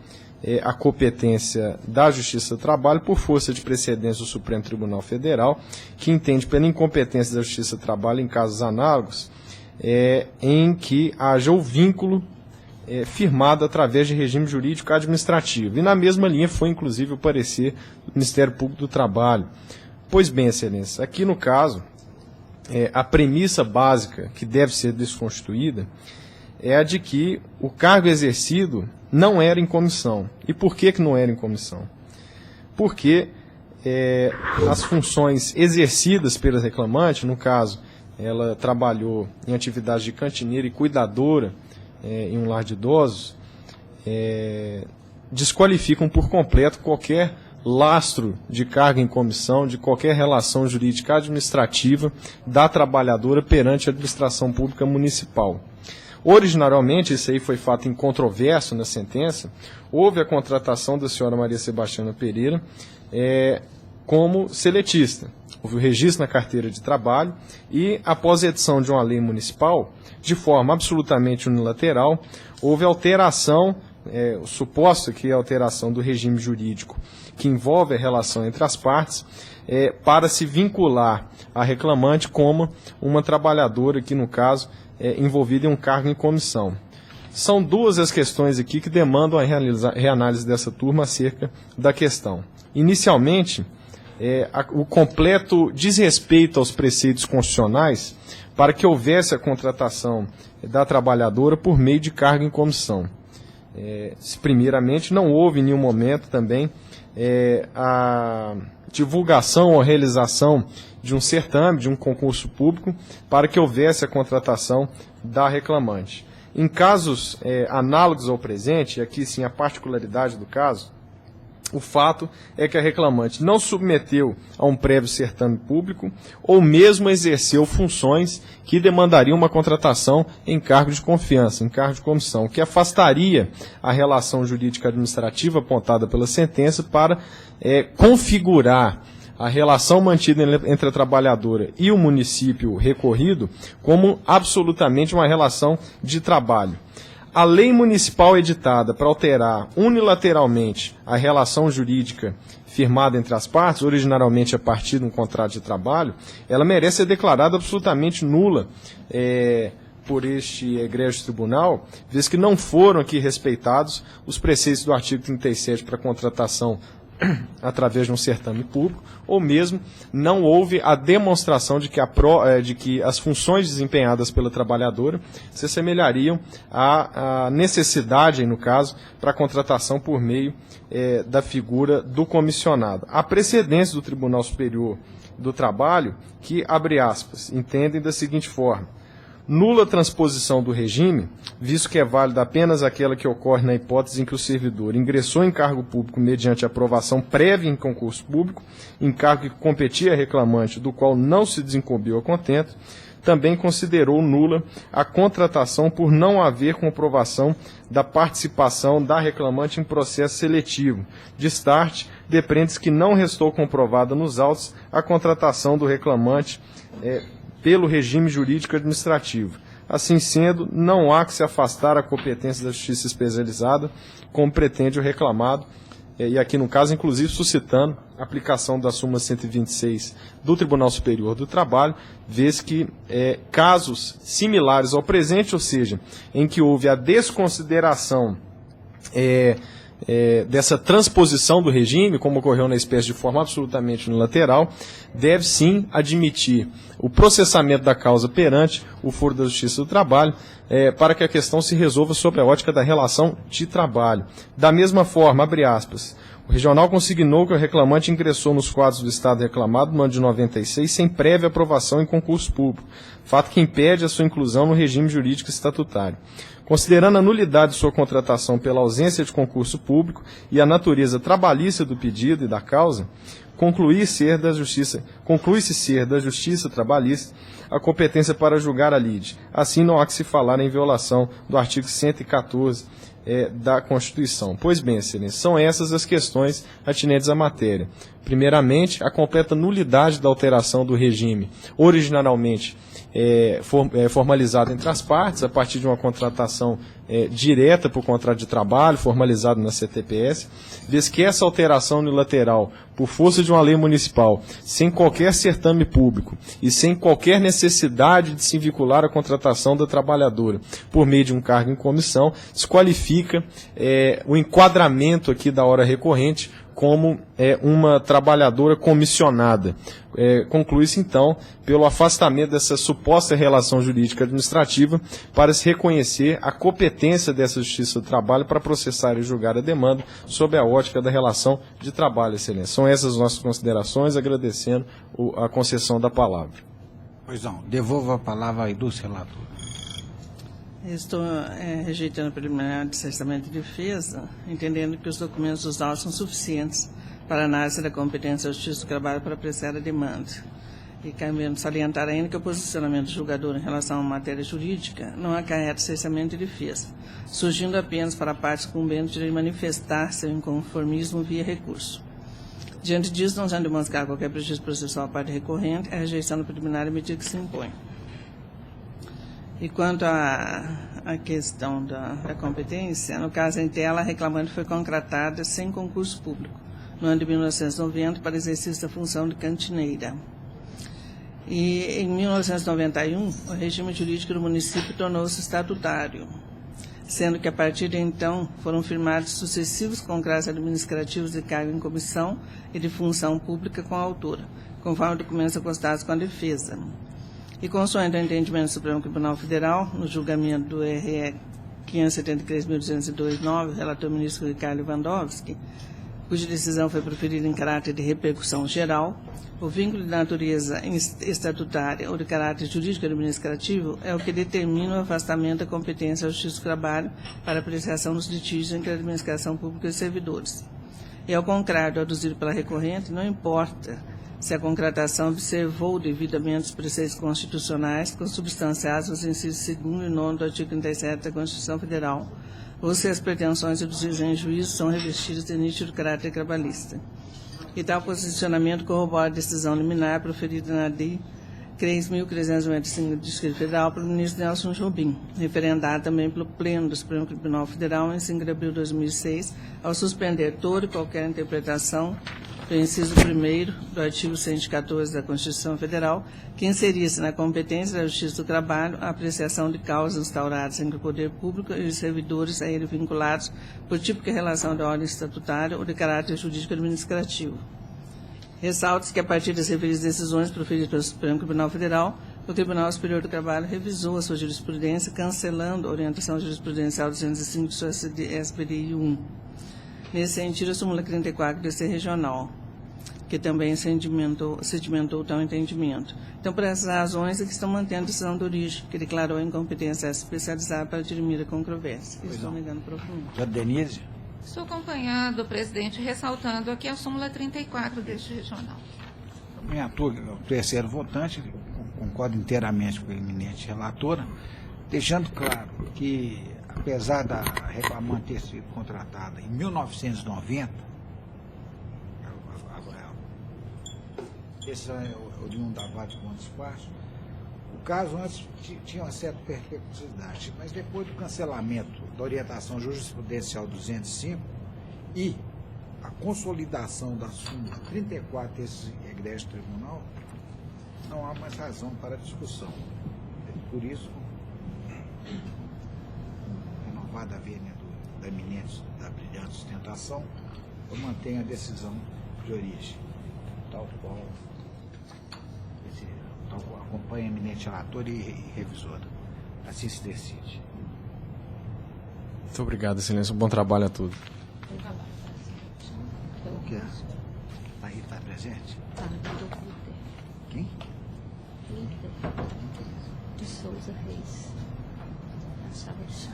S13: a competência da Justiça do Trabalho por força de precedência do Supremo Tribunal Federal, que entende pela incompetência da Justiça do Trabalho em casos análogos, em que haja o vínculo firmado através de regime jurídico administrativo. E na mesma linha foi, inclusive, o parecer do Ministério Público do Trabalho. Pois bem, Excelência, aqui no caso, a premissa básica que deve ser desconstituída é a de que o cargo exercido não era em comissão. E por que não era em comissão? Porque as funções exercidas pela reclamante, no caso, ela trabalhou em atividade de cantineira e cuidadora em um lar de idosos, desqualificam por completo qualquer lastro de carga em comissão, de qualquer relação jurídica administrativa da trabalhadora perante a administração pública municipal. Originariamente, isso aí foi fato incontroverso na sentença, houve a contratação da senhora Maria Sebastiana Pereira como seletista. houve o registro na carteira de trabalho e, após a edição de uma lei municipal, de forma absolutamente unilateral, houve alteração, suposta que é a alteração do regime jurídico que envolve a relação entre as partes, para se vincular a reclamante como uma trabalhadora, que no caso envolvida em um cargo em comissão. São duas as questões aqui que demandam a reanálise dessa turma acerca da questão. Inicialmente, o completo desrespeito aos preceitos constitucionais para que houvesse a contratação da trabalhadora por meio de cargo em comissão. Primeiramente, não houve em nenhum momento também a divulgação ou realização de um certame, de um concurso público, para que houvesse a contratação da reclamante. Em casos análogos ao presente, e aqui sim a particularidade do caso, o fato é que a reclamante não submeteu a um prévio certame público ou mesmo exerceu funções que demandariam uma contratação em cargo de confiança, em cargo de comissão, que afastaria a relação jurídica administrativa apontada pela sentença para configurar a relação mantida entre a trabalhadora e o município recorrido como absolutamente uma relação de trabalho. A lei municipal editada para alterar unilateralmente a relação jurídica firmada entre as partes, originalmente a partir de um contrato de trabalho, ela merece ser declarada absolutamente nula por este egrégio tribunal, visto que não foram aqui respeitados os preceitos do artigo 37 para contratação através de um certame público, ou mesmo não houve a demonstração de que as funções desempenhadas pela trabalhadora se assemelhariam à necessidade, no caso, para a contratação por meio da figura do comissionado. Há precedentes do Tribunal Superior do Trabalho que, abre aspas, entendem da seguinte forma: nula transposição do regime, visto que é válida apenas aquela que ocorre na hipótese em que o servidor ingressou em cargo público mediante aprovação prévia em concurso público, em cargo que competia a reclamante, do qual não se desincumbiu a contento. Também considerou nula a contratação por não haver comprovação da participação da reclamante em processo seletivo. De start, depreende-se que não restou comprovada nos autos a contratação do reclamante pelo regime jurídico administrativo. Assim sendo, não há que se afastar a competência da justiça especializada, como pretende o reclamado, e aqui no caso, inclusive, suscitando a aplicação da súmula 126 do Tribunal Superior do Trabalho, vez que casos similares ao presente, ou seja, em que houve a desconsideração dessa transposição do regime, como ocorreu na espécie de forma absolutamente unilateral, deve sim admitir o processamento da causa perante o Foro da Justiça do Trabalho, para que a questão se resolva sob a ótica da relação de trabalho. Da mesma forma, abre aspas, o regional consignou que o reclamante ingressou nos quadros do Estado reclamado no ano de 96 sem prévia aprovação em concurso público, fato que impede a sua inclusão no regime jurídico estatutário. Considerando a nulidade de sua contratação pela ausência de concurso público e a natureza trabalhista do pedido e da causa, conclui-se ser da Justiça Trabalhista a competência para julgar a lide. Assim, não há que se falar em violação do artigo 114 da Constituição. Pois bem, excelência, são essas as questões atinentes à matéria. Primeiramente, a completa nulidade da alteração do regime originalmente formalizado entre as partes, a partir de uma contratação direta por contrato de trabalho, formalizado na CTPS, vez que essa alteração unilateral, por força de uma lei municipal, sem qualquer certame público e sem qualquer necessidade de se vincular à contratação da trabalhadora por meio de um cargo em comissão, desqualifica o enquadramento aqui da hora recorrente como uma trabalhadora comissionada. Conclui-se, então, pelo afastamento dessa suposta relação jurídica administrativa para se reconhecer a competência dessa Justiça do Trabalho para processar e julgar a demanda sob a ótica da relação de trabalho, excelência. São essas as nossas considerações, agradecendo a concessão da palavra.
S1: Pois não, devolvo a palavra à ilustre relatora.
S9: Estou rejeitando o preliminar de cessamento de defesa, entendendo que os documentos dos autos são suficientes para análise da competência da Justiça do Trabalho para apreciar a demanda. E cabe salientar ainda que o posicionamento do julgador em relação à matéria jurídica não acarreta cessamento de defesa, surgindo apenas para a parte incumbente de manifestar seu inconformismo via recurso. Diante disso, não sendo demonstrado qualquer prejuízo processual à parte recorrente, a rejeição do preliminar é a medida que se impõe. E quanto à questão da competência, no caso em tela, a reclamante foi contratada sem concurso público, no ano de 1990, para exercício da função de cantineira. E em 1991, o regime jurídico do município tornou-se estatutário, sendo que a partir de então foram firmados sucessivos contratos administrativos de cargo em comissão e de função pública com a autora, conforme documentos acostados com a defesa. E consoante o entendimento do Supremo Tribunal Federal, no julgamento do RE 573.202/9, relator ministro Ricardo Lewandowski, cuja decisão foi proferida em caráter de repercussão geral, o vínculo de natureza estatutária ou de caráter jurídico-administrativo é o que determina o afastamento da competência à Justiça do Trabalho para apreciação dos litígios entre a administração pública e os servidores. E, ao contrário do aduzido pela recorrente, não importa se a contratação observou devidamente os preceitos constitucionais consubstanciados nos incisos 2º e 9º do artigo 37 da Constituição Federal, ou se as pretensões reduzidas em juízo são revestidas de nítido caráter trabalhista. E tal posicionamento corrobora a decisão liminar proferida na DI 3.395 do Distrito Federal pelo ministro Nelson Jobim, referendada também pelo Pleno do Supremo Tribunal Federal em 5 de abril de 2006, ao suspender toda e qualquer interpretação do inciso 1º do artigo 114 da Constituição Federal, que inserisse na competência da Justiça do Trabalho a apreciação de causas instauradas entre o poder público e os servidores a ele vinculados por típica relação de ordem estatutária ou de caráter jurídico-administrativo. Ressalta-se que, a partir das referidas decisões proferidas pelo Supremo Tribunal Federal, o Tribunal Superior do Trabalho revisou a sua jurisprudência, cancelando a orientação jurisprudencial 205 de sua SPDI 1. Nesse sentido, a súmula 34 do DC Regional, que também sedimentou tal entendimento. Então, por essas razões, é que estão mantendo a decisão de origem, que declarou a incompetência especializada para dirimir a controvérsia. Estou negando profundamente.
S1: Denise?
S2: Estou acompanhando, presidente, ressaltando aqui a súmula 34 deste regional.
S1: Também atuo, o terceiro votante, concordo inteiramente com a eminente relatora, deixando claro que, apesar da reclamante ter sido contratada em 1990, esse é oriundo da Vale com despacho, o caso antes tinha uma certa perplexidade, mas depois do cancelamento da orientação jurisprudencial 205 e a consolidação da súmula 34 desse egrégio tribunal, não há mais razão para discussão. Por isso, renovada a vênia da eminente, da brilhante sustentação, eu mantenho a decisão de origem, tal qual acompanha a eminente relatora e revisora. Assim se decide.
S13: Muito obrigado, excelência. Um bom trabalho a todos.
S1: O que é? Aí está presente?
S3: Tá,
S1: quem?
S3: De Souza Reis. Na sala de chão.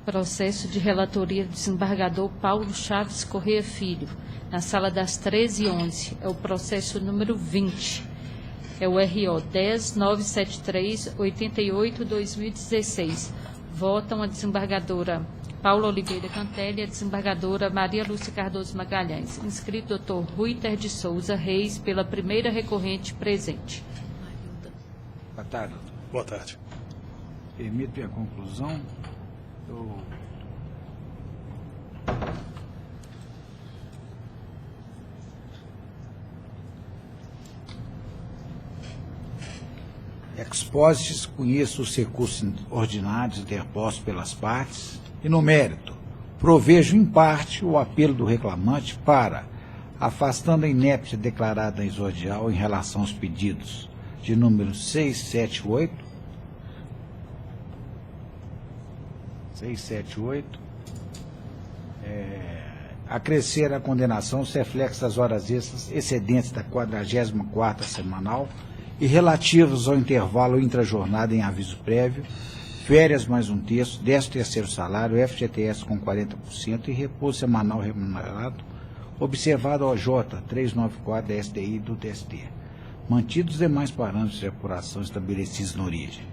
S3: Processo de relatoria do desembargador Paulo Chaves Corrêa Filho, na sala das 13h11. É o processo número 20. É o RO 10973-88-2016. Votam a desembargadora Paula Oliveira Cantelli e a desembargadora Maria Lúcia Cardoso Magalhães. Inscrito Dr. Ruiter de Souza Reis, pela primeira recorrente presente.
S1: Boa tarde.
S10: Boa tarde.
S1: Permito a conclusão. Expostes, conheço os recursos ordinários interpostos pelas partes e, no mérito, provejo em parte o apelo do reclamante para, afastando a inépcia declarada na exordial em relação aos pedidos de número 678, acrescer a condenação os reflexos das horas extras excedentes da 44ª semanal e relativos ao intervalo intrajornada em aviso prévio, férias mais 1/3, 13º salário, FGTS com 40% e repouso semanal remunerado observado a OJ 394 da STI e do TST, mantidos os demais parâmetros de apuração estabelecidos na origem.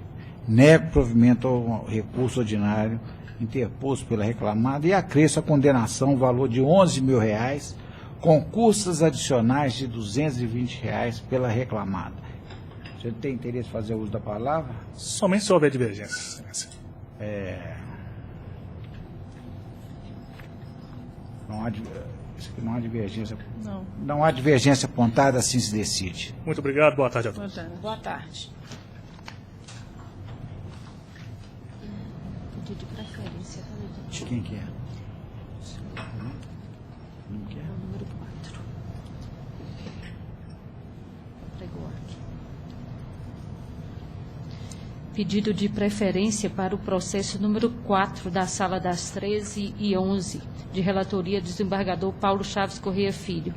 S1: Nego provimento ao recurso ordinário interposto pela reclamada e acresço a condenação o valor de R$ 11.000, com custas adicionais de R$ 220 pela reclamada. Você tem interesse em fazer uso da palavra?
S14: Somente se houver divergência, Excelência.
S1: Não há divergência.
S6: Não.
S1: Não há divergência apontada, assim se decide.
S14: Muito obrigado, boa tarde a todos.
S6: Boa tarde.
S3: Pedido de preferência.
S1: De quem que é? Não quer?
S3: O número 4. Pregou aqui. Pedido de preferência para o processo número 4 da Sala das 13 e 11, de relatoria do desembargador Paulo Chaves Corrêa Filho.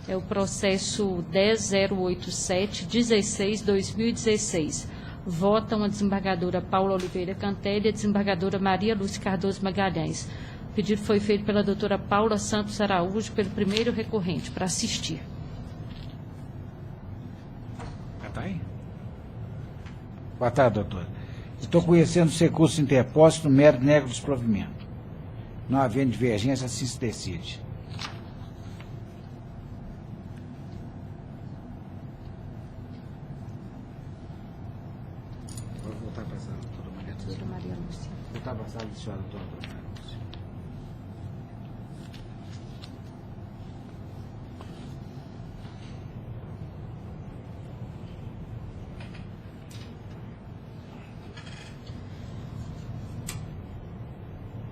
S3: É o processo 10087-16-2016. Votam a desembargadora Paula Oliveira Cantelli e a desembargadora Maria Lúcia Cardoso Magalhães. O pedido foi feito pela doutora Paula Santos Araújo, pelo primeiro recorrente, para assistir.
S1: Está aí? Boa tarde, doutor. Estou conhecendo os recursos interpostos no mérito nego do desprovimento. Não havendo divergência, assim se decide. Vou voltar para a sala, doutora Maria Lúcia. Voltar para a sala, senhora doutora Maria Lúcia.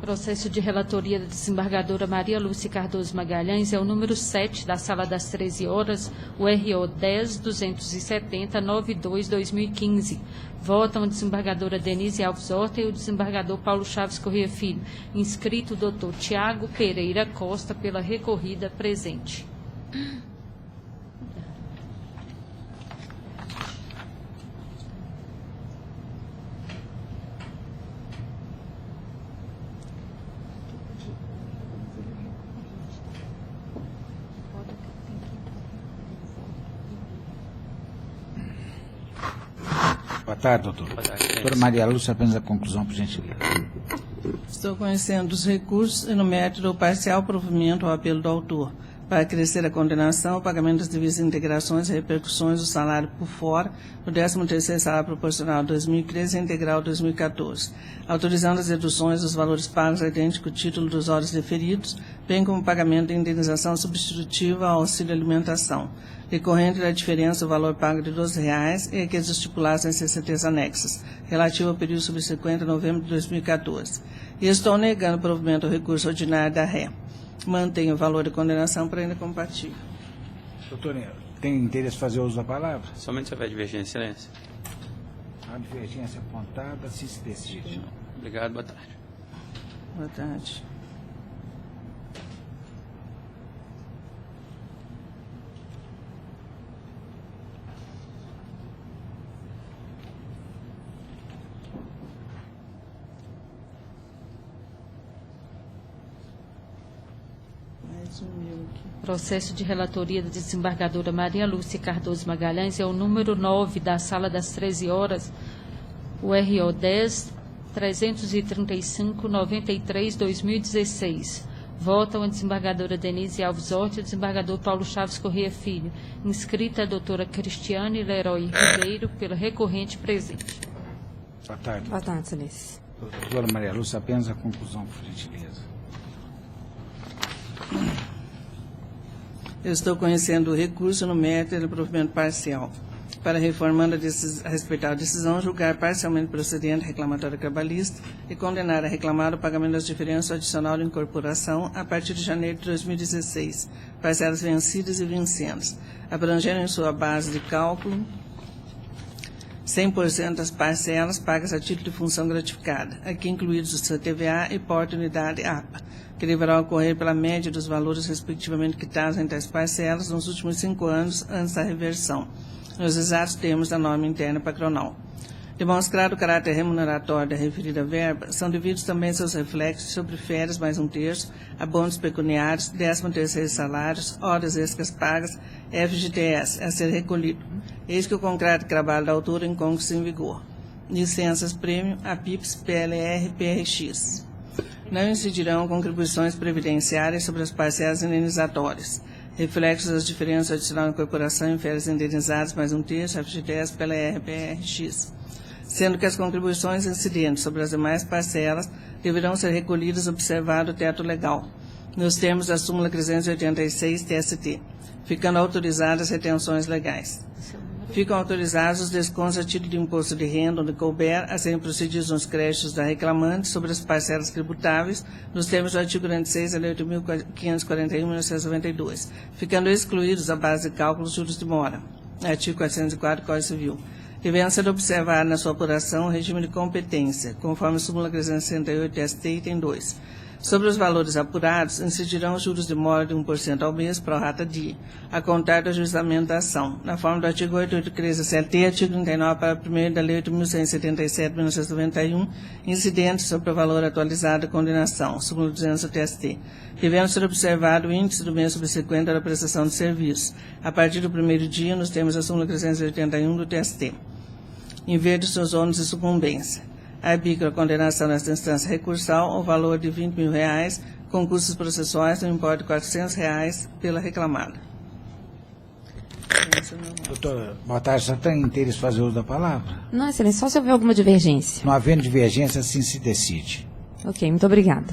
S3: Processo de relatoria da desembargadora Maria Lúcia Cardoso Magalhães é o número 7 da Sala das 13 horas, o RO 10-270-92-2015. Votam a desembargadora Denise Alves Horta e o desembargador Paulo Chaves Corrêa Filho. Inscrito o doutor Tiago Pereira Costa pela recorrida presente.
S1: Boa tarde, doutor.
S4: Boa tarde,
S1: doutora Maria Lúcia, apenas a conclusão, por gentileza.
S9: Estou conhecendo os recursos e no mérito do parcial provimento ao apelo do autor, para acrescer a condenação ao pagamento das devidas integrações e repercussões do salário por fora do 13º salário proporcional 2013 e integral 2014, autorizando as reduções dos valores pagos a idêntico título dos horas deferidos, bem como o pagamento da indenização substitutiva ao auxílio alimentação, decorrente da diferença do valor pago de R$ 12,00 e aqueles estipulados nas CCTs anexas, relativo ao período subsequente a novembro de 2014. E estou negando o provimento ao recurso ordinário da ré. Mantenho o valor de condenação para ainda compatível.
S1: Doutor, tem interesse em fazer uso da palavra?
S4: Somente se houver divergência, Excelência.
S1: A divergência apontada, assim se decide.
S4: Obrigado, boa tarde.
S9: Boa tarde.
S3: Processo de relatoria da desembargadora Maria Lúcia Cardoso Magalhães é o número 9 da Sala das 13 horas, o RO 10-335-93-2016. Votam a desembargadora Denise Alves Horta e o desembargador Paulo Chaves Corrêa Filho. Inscrita a doutora Cristiane Leroy Ribeiro, pela recorrente presente.
S1: Boa tarde.
S15: Boa tarde, Excelência.
S1: Doutora Maria Lúcia, apenas a conclusão, por gentileza.
S9: Eu estou conhecendo o recurso no mérito do provimento parcial, para reformando a respeitar a decisão, julgar parcialmente procedente reclamatório trabalhista e condenar a reclamada o pagamento das diferenças adicional de incorporação a partir de janeiro de 2016, parcelas vencidas e vincendas, abrangendo em sua base de cálculo 100% das parcelas pagas a título de função gratificada, aqui incluídos o CTVA e porta unidade APA, que deverá ocorrer pela média dos valores respectivamente quitados entre as parcelas nos últimos 5 anos antes da reversão, nos exatos termos da norma interna patronal. Demonstrado o caráter remuneratório da referida verba, são devidos também seus reflexos sobre férias mais 1/3, abonos pecuniários, 13º salários, horas extras pagas, FGTS, a ser recolhido. Eis que o contrato de trabalho da autora encontra-se em vigor. Licenças prêmio, APIPS, PLR, PRX. Não incidirão contribuições previdenciárias sobre as parcelas indenizatórias. Reflexos das diferenças adicionais na corporação em férias indenizadas mais 1/3, FGTS, PLR, PRX. Sendo que as contribuições incidentes sobre as demais parcelas deverão ser recolhidas observado o teto legal, nos termos da súmula 386 TST, ficando autorizadas retenções legais. Ficam autorizados os descontos a título de imposto de renda onde couber a serem procedidos nos créditos da reclamante sobre as parcelas tributáveis, nos termos do artigo 46 da Lei 8.541/1992, ficando excluídos da base de cálculo os juros de mora. Artigo 404 do Código Civil. Devendo ser observado na sua apuração o regime de competência, conforme a súmula 368 TST, item 2. Sobre os valores apurados, incidirão os juros de mora de 1% ao mês, pro rata dia, a contar do ajuizamento da ação, na forma do artigo 883 da CLT, artigo 39, parágrafo 1º da Lei 8.177/1991, incidentes sobre o valor atualizado da condenação, súmula 200 do TST, devendo ser observado o índice do mês subsequente da prestação de serviço, a partir do primeiro dia, nos termos da súmula 381 do TST, em vez de seus ônus de sucumbência. Arbitra a condenação nesta instância recursal o valor de R$ 20.000, com custos processuais no importe de R$ 400 pela reclamada.
S1: Doutor, boa tarde. Só tem interesse em fazer uso da palavra?
S15: Não, excelência, só se houver alguma divergência.
S1: Não havendo divergência, assim se decide.
S15: Ok, muito obrigada.